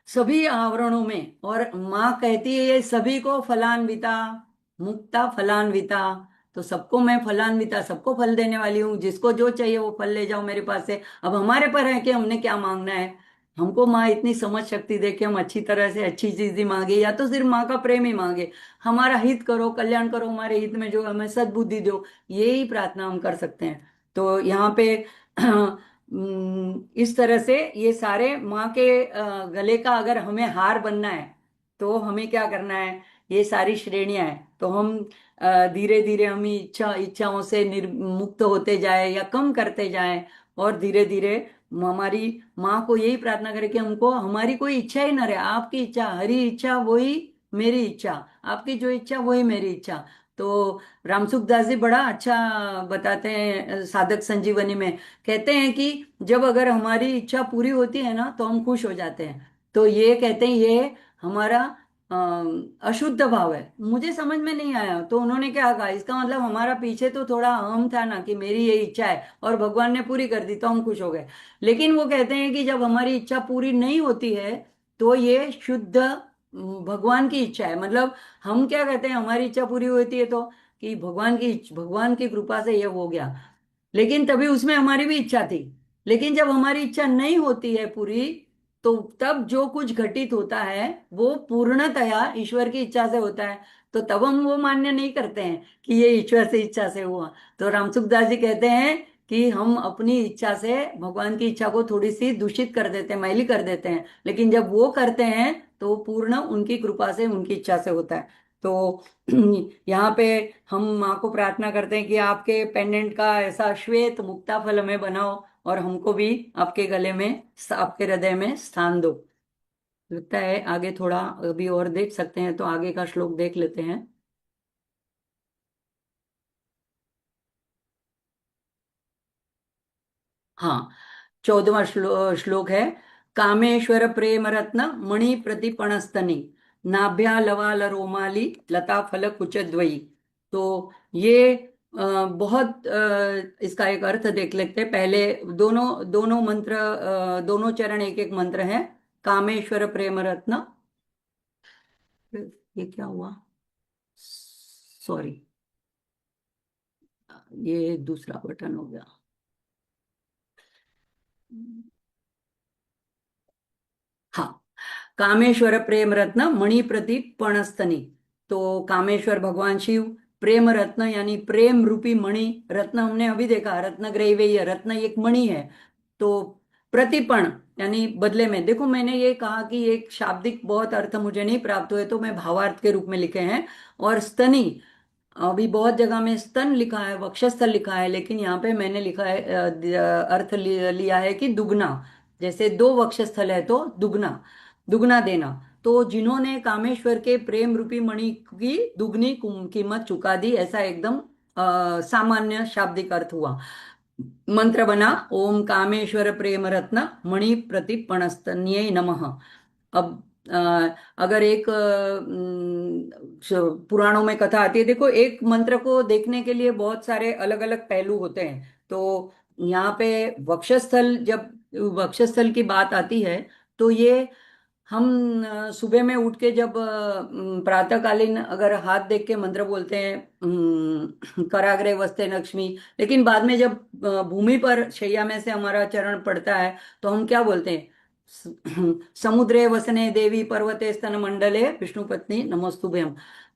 सभी आवरणों में, और माँ कहती है ये सभी को फलान्विता, मुक्ता फलान्विता। तो सबको मैं फलान्विता, सबको फल देने वाली हूँ, जिसको जो चाहिए वो फल ले जाओ मेरे पास से। अब हमारे पर है कि हमने क्या मांगना है। हमको माँ इतनी समझ शक्ति दे कि हम अच्छी तरह से अच्छी चीज ही मांगे, या तो सिर्फ माँ का प्रेम ही मांगे, हमारा हित करो, कल्याण करो, हमारे हित में जो हमें सद्बुद्धि दो, यही प्रार्थना हम कर सकते हैं। तो यहाँ पे इस तरह से ये सारे माँ के गले का अगर हमें हार बनना है तो हमें क्या करना है, ये सारी श्रेणियां हैं। तो हम धीरे धीरे हम इच्छाओं से मुक्त होते जाए या कम करते जाएं, और धीरे धीरे हमारी माँ को यही प्रार्थना करें कि हमको हमारी कोई इच्छा ही ना रहे, आपकी इच्छा, हरी इच्छा वही मेरी इच्छा, आपकी जो इच्छा वही मेरी इच्छा। तो रामसुखदास जी बड़ा अच्छा बताते हैं साधक संजीवनी में, कहते हैं कि जब अगर हमारी इच्छा पूरी होती है ना तो हम खुश हो जाते हैं। तो ये कहते हैं ये हमारा अशुद्ध भाव है। मुझे समझ में नहीं आया, तो उन्होंने क्या कहा, इसका मतलब हमारा पीछे तो थोड़ा अहम था ना, कि मेरी ये इच्छा है और भगवान ने पूरी कर दी तो हम खुश हो गए। लेकिन वो कहते हैं कि जब हमारी इच्छा पूरी नहीं होती है तो ये शुद्ध भगवान की इच्छा है। मतलब हम क्या कहते हैं, हमारी इच्छा पूरी होती है तो कि भगवान की कृपा से ये हो गया, लेकिन तभी उसमें हमारी भी इच्छा थी। लेकिन जब हमारी इच्छा नहीं होती है पूरी, तो तब जो कुछ घटित होता है वो पूर्णतया ईश्वर की इच्छा से होता है। तो तब हम वो मान्य नहीं करते हैं कि ये ईश्वर से इच्छा से हुआ। तो रामसुखदास जी कहते हैं कि हम अपनी इच्छा से भगवान की इच्छा को थोड़ी सी दूषित कर देते हैं, मैली कर देते हैं, लेकिन जब वो करते हैं तो वो पूर्ण उनकी कृपा से, उनकी इच्छा से होता है। तो यहाँ पे हम माँ को प्रार्थना करते हैं कि आपके पेंडेंट का ऐसा श्वेत मुक्ता फल हमें बनाओ, और हमको भी आपके गले में, आपके हृदय में स्थान दो। लगता है आगे थोड़ा अभी और देख सकते हैं, तो आगे का श्लोक देख लेते हैं। हाँ, 14वां श्लोक है, कामेश्वर प्रेम रत्न मणि प्रतिपणस्तनी, नाभ्या लवाल रोमाली लता फल कुचद्वयी। तो ये बहुत इसका एक अर्थ देख लेते हैं पहले। दोनों दोनों मंत्र, दोनों चरण एक एक मंत्र है। कामेश्वर प्रेम रत्न, ये क्या हुआ, सॉरी, ये दूसरा बटन हो गया। हाँ, कामेश्वर प्रेम रत्न मणि प्रदीप पणस्तनी। तो कामेश्वर भगवान शिव, प्रेम रत्न यानी प्रेम रूपी मणि, रत्न हमने अभी देखा, रत्न ग्रैवेय, रत्न एक मणि है। तो प्रतिपण यानी बदले में, देखो मैंने ये कहा कि एक शाब्दिक बहुत अर्थ मुझे नहीं प्राप्त हुए, तो मैं भावार्थ के रूप में लिखे हैं। और स्तनी, अभी बहुत जगह में स्तन लिखा है, वक्षस्थल लिखा है, लेकिन यहाँ पे मैंने लिखा है अर्थ लिया है कि दुगना। जैसे दो वक्षस्थल है तो दुगना, दुगना देना। तो जिन्होंने कामेश्वर के प्रेम रूपी मणि की दुगनी कीमत चुका दी, ऐसा एकदम सामान्य शाब्दिक अर्थ हुआ। मंत्र बना, ओम कामेश्वर प्रेम रत्न मणि प्रतिपणस्तन्ये नमः। अब अगर एक पुराणों में कथा आती है, देखो एक मंत्र को देखने के लिए बहुत सारे अलग अलग पहलू होते हैं। तो यहाँ पे वक्षस्थल, जब वक्षस्थल की बात आती है तो ये हम सुबह में उठ के जब प्रातःकालीन अगर हाथ देख के मंत्र बोलते हैं, कराग्रे वस्ते लक्ष्मी, लेकिन बाद में जब भूमि पर शैया में से हमारा चरण पड़ता है तो हम क्या बोलते हैं? समुद्रे वसने देवी पर्वते स्तन मंडले विष्णु पत्नी नमस्तुभ्यम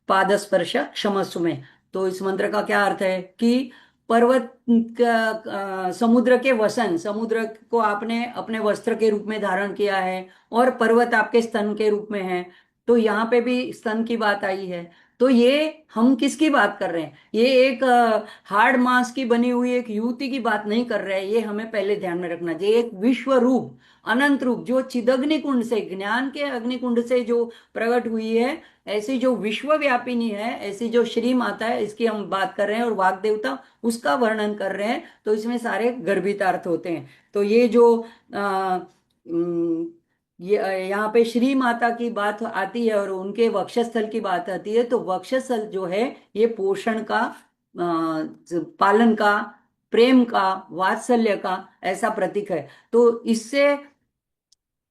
पाद स्पर्श क्षमस्व में। तो इस मंत्र का क्या अर्थ है कि पर्वत समुद्र के वसन, समुद्र को आपने अपने वस्त्र के रूप में धारण किया है और पर्वत आपके स्तन के रूप में है। तो यहाँ पे भी स्तन की बात आई है। तो ये हम किसकी बात कर रहे हैं? ये एक हार्ड मांस की बनी हुई एक युवती की बात नहीं कर रहे हैं। ये हमें पहले ध्यान में रखना चाहिए। एक विश्व रूप, अनंत रूप, जो चिदग्नि कुंड से, ज्ञान के अग्निकुंड से जो प्रकट हुई है, ऐसी जो विश्वव्यापिनी है, ऐसी जो श्री माता है, इसकी हम बात कर रहे हैं और वाग देवता उसका वर्णन कर रहे हैं। तो इसमें सारे गर्भितार्थ होते हैं। तो ये जो आ, ये यहाँ पे श्री माता की बात आती है और उनके वक्षस्थल की बात आती है, तो वक्षस्थल जो है ये पोषण का, पालन का, प्रेम का, वात्सल्य का ऐसा प्रतीक है। तो इससे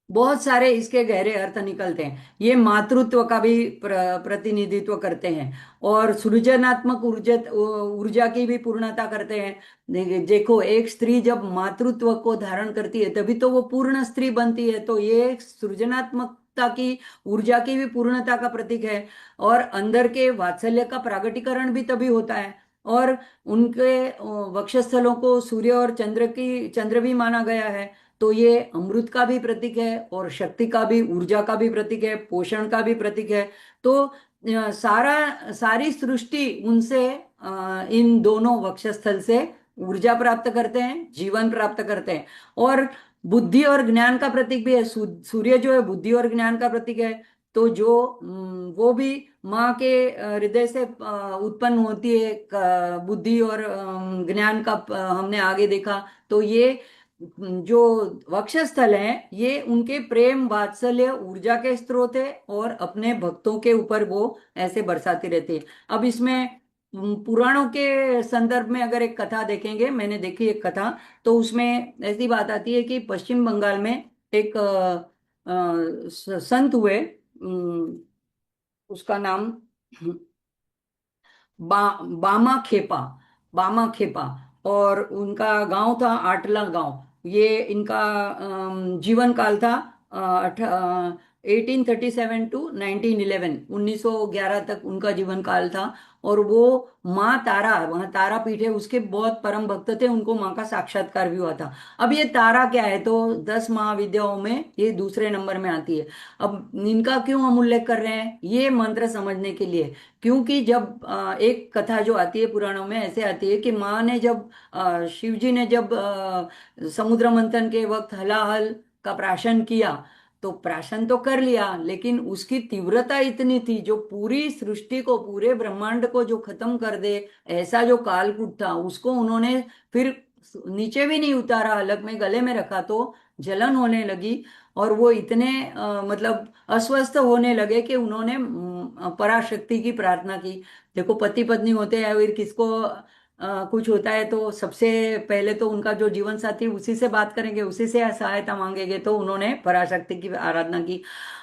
बहुत सारे इसके गहरे अर्थ निकलते हैं। ये मातृत्व का भी प्रतिनिधित्व करते हैं और सृजनात्मक ऊर्जा, ऊर्जा की भी पूर्णता करते हैं। देखो एक स्त्री जब मातृत्व को धारण करती है तभी तो वो पूर्ण स्त्री बनती है। तो ये सृजनात्मकता की, ऊर्जा की भी पूर्णता का प्रतीक है। और अंदर के वात्सल्य का प्रागटीकरण भी तभी होता है। और उनके वक्षस्थलों को सूर्य और चंद्र भी माना गया है। तो ये अमृत का भी प्रतीक है और शक्ति का भी, ऊर्जा का भी प्रतीक है, पोषण का भी प्रतीक है। तो सारी सृष्टि उनसे, इन दोनों वक्षस्थल से ऊर्जा प्राप्त करते हैं, जीवन प्राप्त करते हैं। और बुद्धि और ज्ञान का प्रतीक भी है। सूर्य जो है बुद्धि और ज्ञान का प्रतीक है। तो जो वो भी माँ के हृदय से उत्पन्न होती है, बुद्धि और ज्ञान का हमने आगे देखा। तो ये जो वक्षस्थल है ये उनके प्रेम, वात्सल्य, ऊर्जा के स्रोत है और अपने भक्तों के ऊपर वो ऐसे बरसाती रहती है। अब इसमें पुराणों के संदर्भ में अगर एक कथा देखेंगे, मैंने देखी एक कथा, तो उसमें ऐसी बात आती है कि पश्चिम बंगाल में एक संत हुए। उसका नाम बामा खेपा, बामा खेपा। और उनका गांव था आटला गांव। ये इनका जीवन काल था 1837 टू 1911, 1911 तक उनका जीवन काल था। और वो माँ तारा, वहाँ तारा पीठ है, उसके बहुत परम भक्त थे। उनको माँ का साक्षात्कार भी हुआ था। अब ये तारा क्या है? तो 10 महाविद्याओं में ये दूसरे नंबर में आती है। अब इनका क्यों हम उल्लेख कर रहे हैं? ये मंत्र समझने के लिए। क्योंकि जब एक कथा जो आती है पुराणों में, ऐसे आती है कि माँ ने जब, शिव जी ने जब समुद्र मंथन के वक्त हलाहल का प्राशन किया, तो प्राशन तो कर लिया, लेकिन उसकी तीव्रता इतनी थी जो पूरी सृष्टि को, पूरे ब्रह्मांड को जो खत्म कर दे, ऐसा जो कालकूट था, उसको उन्होंने फिर नीचे भी नहीं उतारा, अलग में गले में रखा तो जलन होने लगी। और वो इतने मतलब अस्वस्थ होने लगे कि उन्होंने पराशक्ति की प्रार्थना की। देखो पति पत्नी होते हैं, फिर किसको कुछ होता है तो सबसे पहले तो उनका जो जीवन साथी, उसी से बात करेंगे, उसी से सहायता मांगेंगे। तो उन्होंने पराशक्ति की आराधना की।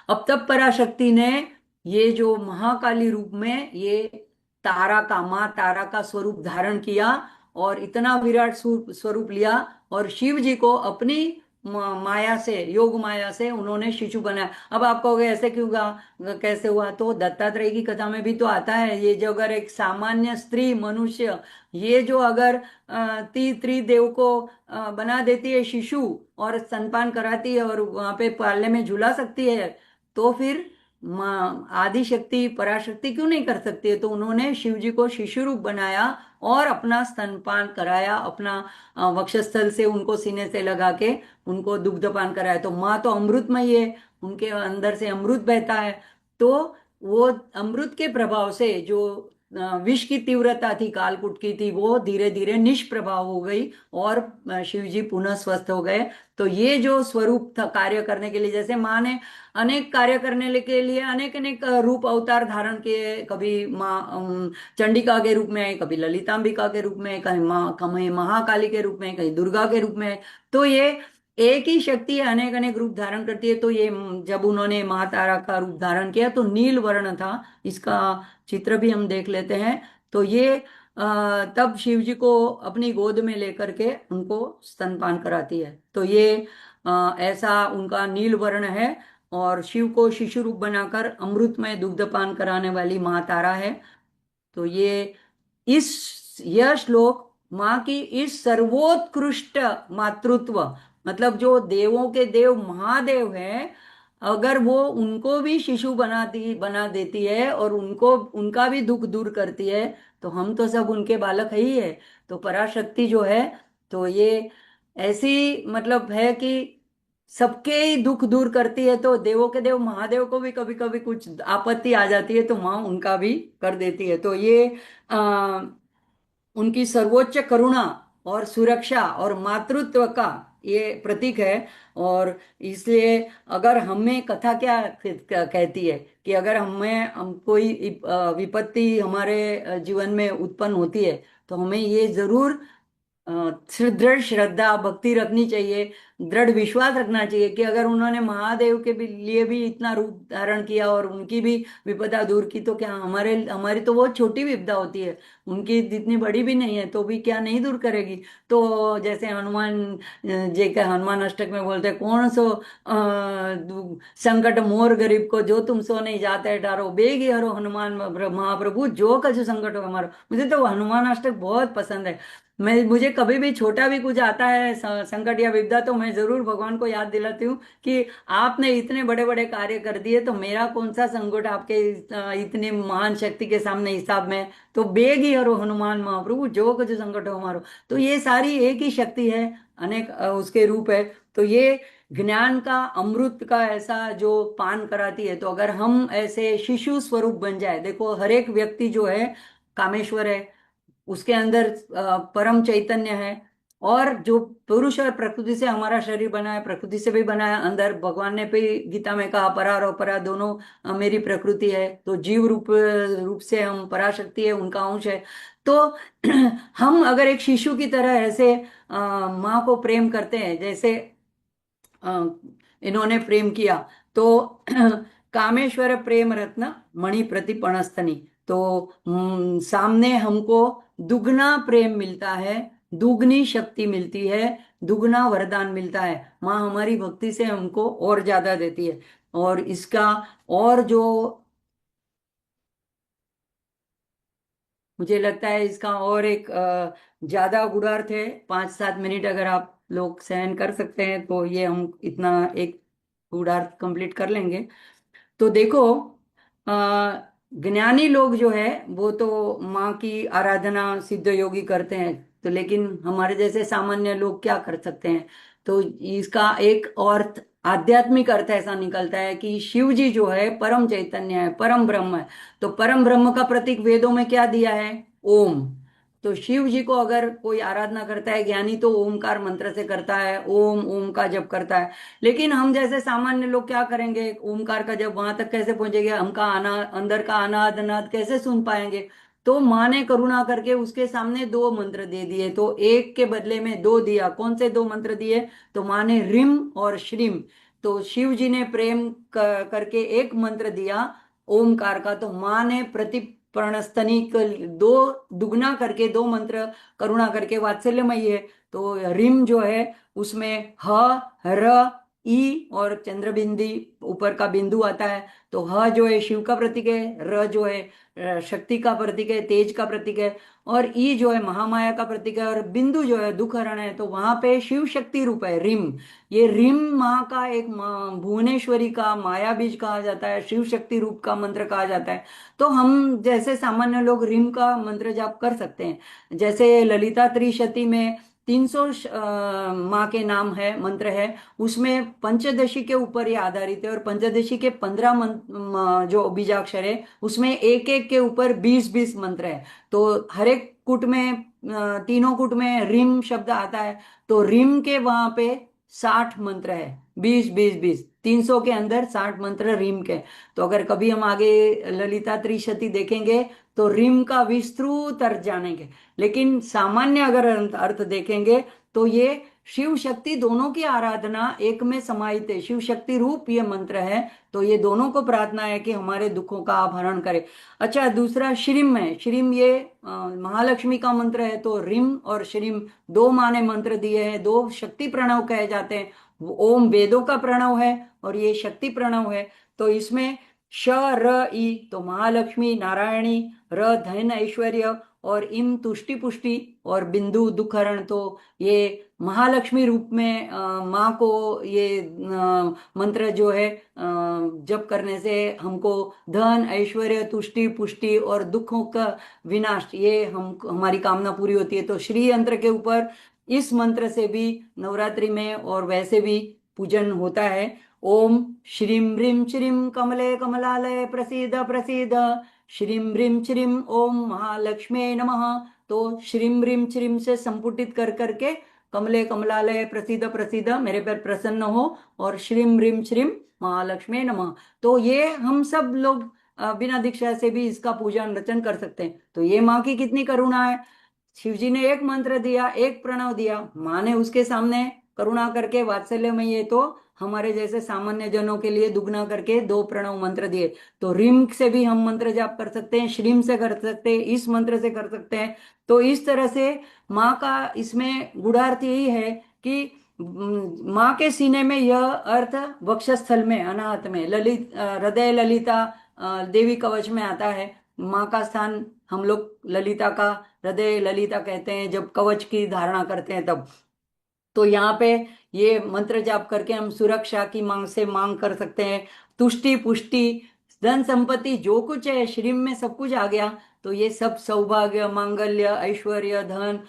अब तब पराशक्ति ने ये जो महाकाली रूप में ये तारा का, माँ तारा का स्वरूप धारण किया और इतना विराट स्वरूप लिया और शिव जी को अपनी माया से, योग माया से उन्होंने शिशु बनाया। अब आप कहोगे ऐसे क्यों कैसे हुआ? तो दत्तात्रेय की कथा में भी तो आता है, ये जो अगर एक सामान्य स्त्री, मनुष्य, ये जो अगर त्रिदेव को बना देती है शिशु और स्तनपान कराती है और वहां पे पालने में झुला सकती है, तो फिर माँ आदि शक्ति पराशक्ति क्यों नहीं कर सकती है? तो उन्होंने शिव जी को शिशु रूप बनाया और अपना स्तनपान कराया, अपना वक्षस्थल से उनको सीने से लगा के उनको दुग्धपान कराया। तो माँ तो अमृतमयी है, उनके अंदर से अमृत बहता है। तो वो अमृत के प्रभाव से जो विष की तीव्रता थी, कालकूट की थी, वो धीरे धीरे निष्प्रभाव हो गई और शिव जी पुनः स्वस्थ हो गए। तो ये जो स्वरूप था कार्य करने के लिए, जैसे माँ ने अनेक कार्य करने के लिए अनेक अनेक रूप अवतार धारण किए, कभी माँ चंडिका के रूप में आई, कभी ललितांबिका के रूप में, कहीं माँ कहीं महाकाली के रूप में, कहीं दुर्गा के रूप में। तो ये एक ही शक्ति अनेक अनेक रूप धारण करती है। तो ये जब उन्होंने महातारा का रूप धारण किया तो नील वर्ण था, इसका चित्र भी हम देख लेते हैं। तो ये तब शिव जी को अपनी गोद में लेकर के उनको स्तनपान कराती है। तो ये ऐसा उनका नील वर्ण है और शिव को शिशु रूप बनाकर अमृतमय दुग्धपान कराने वाली माँ तारा है। तो ये यह श्लोक माँ की इस सर्वोत्कृष्ट मातृत्व, मतलब जो देवों के देव महादेव है, अगर वो उनको भी शिशु बना देती है और उनको उनका भी दुख दूर करती है, तो हम तो सब उनके बालक ही है। तो पराशक्ति जो है, तो ये ऐसी मतलब है कि सबके ही दुख दूर करती है। तो देवों के देव महादेव को भी कभी कभी कुछ आपत्ति आ जाती है तो माँ उनका भी कर देती है। तो ये आ, उनकी सर्वोच्च करुणा और सुरक्षा और मातृत्व का ये प्रतीक है। और इसलिए अगर हमें कथा क्या कहती है कि अगर हम कोई विपत्ति हमारे जीवन में उत्पन्न होती है, तो हमें ये जरूर दृढ़ श्रद्धा भक्ति रखनी चाहिए, दृढ़ विश्वास रखना चाहिए कि अगर उन्होंने महादेव के भी लिए भी इतना रूप धारण किया और उनकी भी विपदा दूर की, तो क्या हमारी तो बहुत छोटी विपदा होती है, उनकी इतनी बड़ी भी नहीं है, तो भी क्या नहीं दूर करेगी। तो जैसे हनुमान जी का हनुमान अष्टक में बोलते हैं, कौन सो संकट मोर गरीब को, जो तुम सो नहीं जाते डारो, बेगी हरो हनुमान महाप्रभु, जो कछु संकट हो हमारो। मुझे तो हनुमान अष्टक बहुत पसंद है। मुझे कभी भी छोटा भी कुछ आता है संकट या विपदा, तो मैं जरूर भगवान को याद दिलाती हूँ कि आपने इतने बड़े बड़े कार्य कर दिए, तो मेरा कौन सा संकट आपके इतनी महान शक्ति के सामने हिसाब में। तो बेग ही हरो हनुमान महाप्रभु, जो कुछ संकट हो हमारो। तो ये सारी एक ही शक्ति है, अनेक उसके रूप है। तो ये ज्ञान का अमृत का ऐसा जो पान कराती है। तो अगर हम ऐसे शिशु स्वरूप बन जाए, देखो हर एक व्यक्ति जो है कामेश्वर है, उसके अंदर परम चैतन्य है। और जो पुरुष और प्रकृति से हमारा शरीर बना है, प्रकृति से भी बना है, अंदर भगवान ने भी गीता में कहा परा और अपरा दोनों मेरी प्रकृति है। तो जीव रूप से हम पराशक्ति है, उनका अंश है। तो हम अगर एक शिशु की तरह ऐसे माँ को प्रेम करते हैं जैसे इन्होंने प्रेम किया, तो कामेश्वर प्रेम रत्न मणि प्रतिपणस्तनी। तो सामने हमको दुगना प्रेम मिलता है, दुगनी शक्ति मिलती है, दुगना वरदान मिलता है। माँ हमारी भक्ति से हमको और ज्यादा देती है। और इसका और जो मुझे लगता है इसका और एक ज्यादा गूढ़ार्थ है। 5-7 मिनट अगर आप लोग सहन कर सकते हैं तो ये हम इतना एक गूढ़ार्थ कंप्लीट कर लेंगे। तो देखो ज्ञानी लोग जो है वो तो माँ की आराधना सिद्ध योगी करते हैं, तो लेकिन हमारे जैसे सामान्य लोग क्या कर सकते हैं? तो इसका एक अर्थ, आध्यात्मिक अर्थ ऐसा निकलता है कि शिव जी जो है परम चैतन्य है, परम ब्रह्म है। तो परम ब्रह्म का प्रतीक वेदों में क्या दिया है? ओम। तो शिव जी को अगर कोई आराधना करता है ज्ञानी, तो ओमकार मंत्र से करता है, ओम ओम का जप करता है। लेकिन हम जैसे सामान्य लोग क्या करेंगे? ओमकार का जब वहां तक कैसे पहुंचेंगे? हमका आना अंदर का अनाद अनाद कैसे सुन पाएंगे? तो माँ ने करुणा करके उसके सामने दो मंत्र दे दिए, तो एक के बदले में दो दिया। कौन से दो मंत्र दिए? तो माँ ने रिम और श्रीम। तो शिव जी ने प्रेम करके एक मंत्र दिया ओमकार का, तो माँ ने प्रति प्रणस्तनी दो दुगना करके दो मंत्र करुणा करके वात्सल्यमयी है। तो रिम जो है उसमें ह र ई और चंद्र बिंदी ऊपर का बिंदु आता है, तो ह जो है शिव का प्रतीक है, र जो है शक्ति का प्रतीक है, तेज का प्रतीक है, और ई जो है महामाया का प्रतीक है, और बिंदु जो है दुख हरण है। तो वहां पे शिव शक्ति रूप है रिम। ये रिम माँ का एक भुवनेश्वरी का माया बीज कहा जाता है, शिव शक्ति रूप का मंत्र कहा जाता है। तो हम जैसे सामान्य लोग रिम का मंत्र जाप कर सकते हैं। जैसे ललिता त्रिशती में 300 माँ के नाम है, मंत्र है, उसमें पंचदशी के ऊपर ये आधारित है, और पंचदशी के 15 जो बीजाक्षर है उसमें एक एक के ऊपर 20-20 मंत्र है। तो हर एक कुट में तीनों कुट में रिम शब्द आता है, तो रिम के वहां पे 60 मंत्र है, 20-20-20, 300 के अंदर 60 मंत्र रिम के। तो अगर कभी हम आगे ललिता त्रिशती देखेंगे तो रिम का विस्तृत अर्थ जानेंगे। लेकिन सामान्य अगर अर्थ देखेंगे तो ये शिव शक्ति दोनों की आराधना एक में समाहित है, शिव शक्ति रूप ये मंत्र है। तो ये दोनों को प्रार्थना है कि हमारे दुखों का आप हरण करें। अच्छा, दूसरा श्रीम है। श्रीम ये महालक्ष्मी का मंत्र है। तो रिम और श्रीम दो माने मंत्र दिए हैं, दो शक्ति प्रणव कहे जाते हैं। ओम वेदों का प्रणव है और ये शक्ति प्रणव है। तो इसमें श र ई तो महालक्ष्मी नारायणी, र धन ऐश्वर्य, और इम तुष्टि पुष्टि, और बिंदु दुखहरण। तो ये महालक्ष्मी रूप में माँ को ये मंत्र जो है जप करने से हमको धन ऐश्वर्य तुष्टि पुष्टि और दुखों का विनाश, ये हम हमारी कामना पूरी होती है। तो श्री यंत्र के ऊपर इस मंत्र से भी नवरात्रि में और वैसे भी पूजन होता है। ओम श्रीम ह्रीम श्रीम कमले कमलालय प्रसीद प्रसीद, श्रीम ह्रीम श्रीम ओम महालक्ष्मी नमः। तो श्रीम ह्रीम श्रीम से संपुटित कर करके कमले कमलालय प्रसीद प्रसीद, मेरे पर प्रसन्न हो, और श्रीम ह्रीम श्रीम महालक्ष्मी नमः। तो ये हम सब लोग बिना दीक्षा से भी इसका पूजन रचन कर सकते हैं। तो ये माँ की कितनी करुणा है। शिव जी ने एक मंत्र दिया, एक प्रणव दिया, माँ ने उसके सामने करुणा करके वात्सल्य में ये तो हमारे जैसे सामान्य जनों के लिए दुगना करके दो प्रणव मंत्र दिए। तो रिम से भी हम मंत्र जाप कर सकते हैं, श्रीम से कर सकते हैं, इस मंत्र से कर सकते हैं। तो इस तरह से माँ का इसमें गुणार्थ यही है कि माँ के सीने में यह अर्थ, वक्षस्थल में अनाहत में ललित हृदय ललिता देवी कवच में आता है। माँ का स्थान हम लोग ललिता का हृदय ललिता कहते हैं जब कवच की धारणा करते हैं तब। तो यहाँ पे ये मंत्र जाप करके हम सुरक्षा की मांग से मांग कर सकते हैं, तुष्टि पुष्टि धन संपत्ति जो कुछ है श्रीम में सब कुछ आ गया। तो ये सब सौभाग्य मांगल्य ऐश्वर्य धन,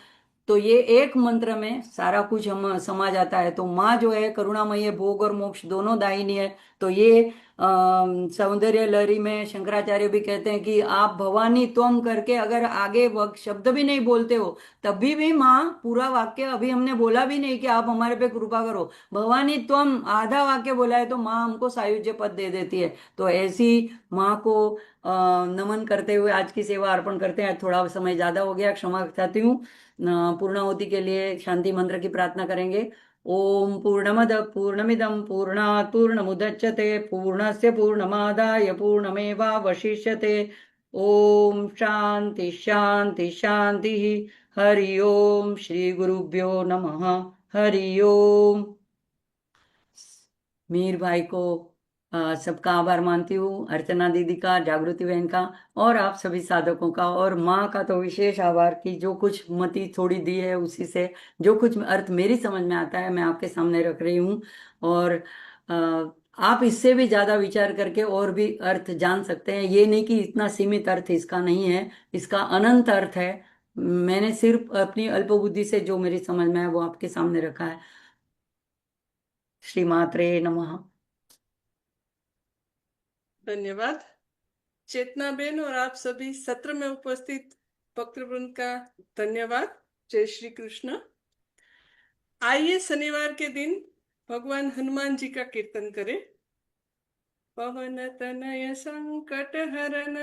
तो ये एक मंत्र में सारा कुछ हम समा जाता है। तो माँ जो है करुणामयी है, भोग और मोक्ष दोनों दायिनी है। तो ये सौंदर्य लहरी में शंकराचार्य भी कहते हैं कि आप भवानी त्वम करके अगर आगे वक्त शब्द भी नहीं बोलते हो तब भी माँ पूरा वाक्य, अभी हमने बोला भी नहीं कि आप हमारे पे कृपा करो, भवानी त्वम आधा वाक्य बोला है तो माँ हमको सायुज्य पद दे देती है। तो ऐसी माँ को नमन करते हुए आज की सेवा अर्पण करते हैं। थोड़ा समय ज्यादा हो गया, क्षमा चाहती हूँ। पूर्णाहुति के लिए शांति मंत्र की प्रार्थना करेंगे। ओम पूर्णमद पूर्णमिदं पूर्णात् पूर्णमुदच्यते पूर्णस्य पूर्णमादाय पूर्णमेवावशिष्यते। ओम शांति शांति शांति। हरि ओम श्री गुरुभ्यो नमः। हरि ओम। मीर भाई को सबका आभार मानती हूँ, अर्चना दीदी का, जागृति बहन का, और आप सभी साधकों का, और माँ का तो विशेष आभार कि जो कुछ मति थोड़ी दी है उसी से जो कुछ अर्थ मेरी समझ में आता है मैं आपके सामने रख रही हूँ। और आप इससे भी ज्यादा विचार करके और भी अर्थ जान सकते हैं। ये नहीं कि इतना सीमित अर्थ इसका नहीं है, इसका अनंत अर्थ है। मैंने सिर्फ अपनी अल्प बुद्धि से जो मेरी समझ में है वो आपके सामने रखा है। श्री मात्रे नमः। धन्यवाद चेतना बेन और आप सभी सत्र में उपस्थित भक्तवृंद का धन्यवाद। जय श्री कृष्ण। आइए शनिवार के दिन भगवान हनुमान जी का कीर्तन करें। पवन तनय संकट हरन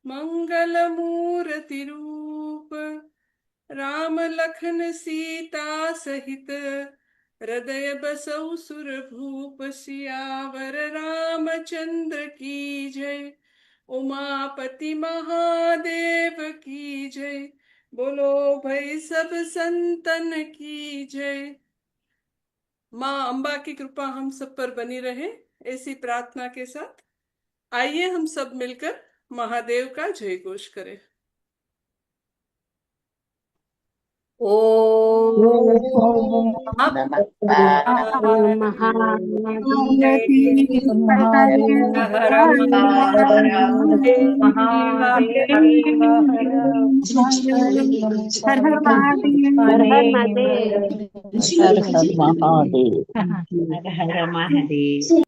मंगल मूर्ति रूप, राम लखन सीता सहित हृदय बसौ सुर भूप, सियावर रामचंद्र की जय, उमापति महादेव की जय, बोलो भाई सब संतन की जय। माँ अम्बा की कृपा हम सब पर बनी रहे, ऐसी प्रार्थना के साथ आइए हम सब मिलकर महादेव का जय घोष करें। ओम नमः हर हर हर महादेव। हर हर महादेव। हर हर महादेव।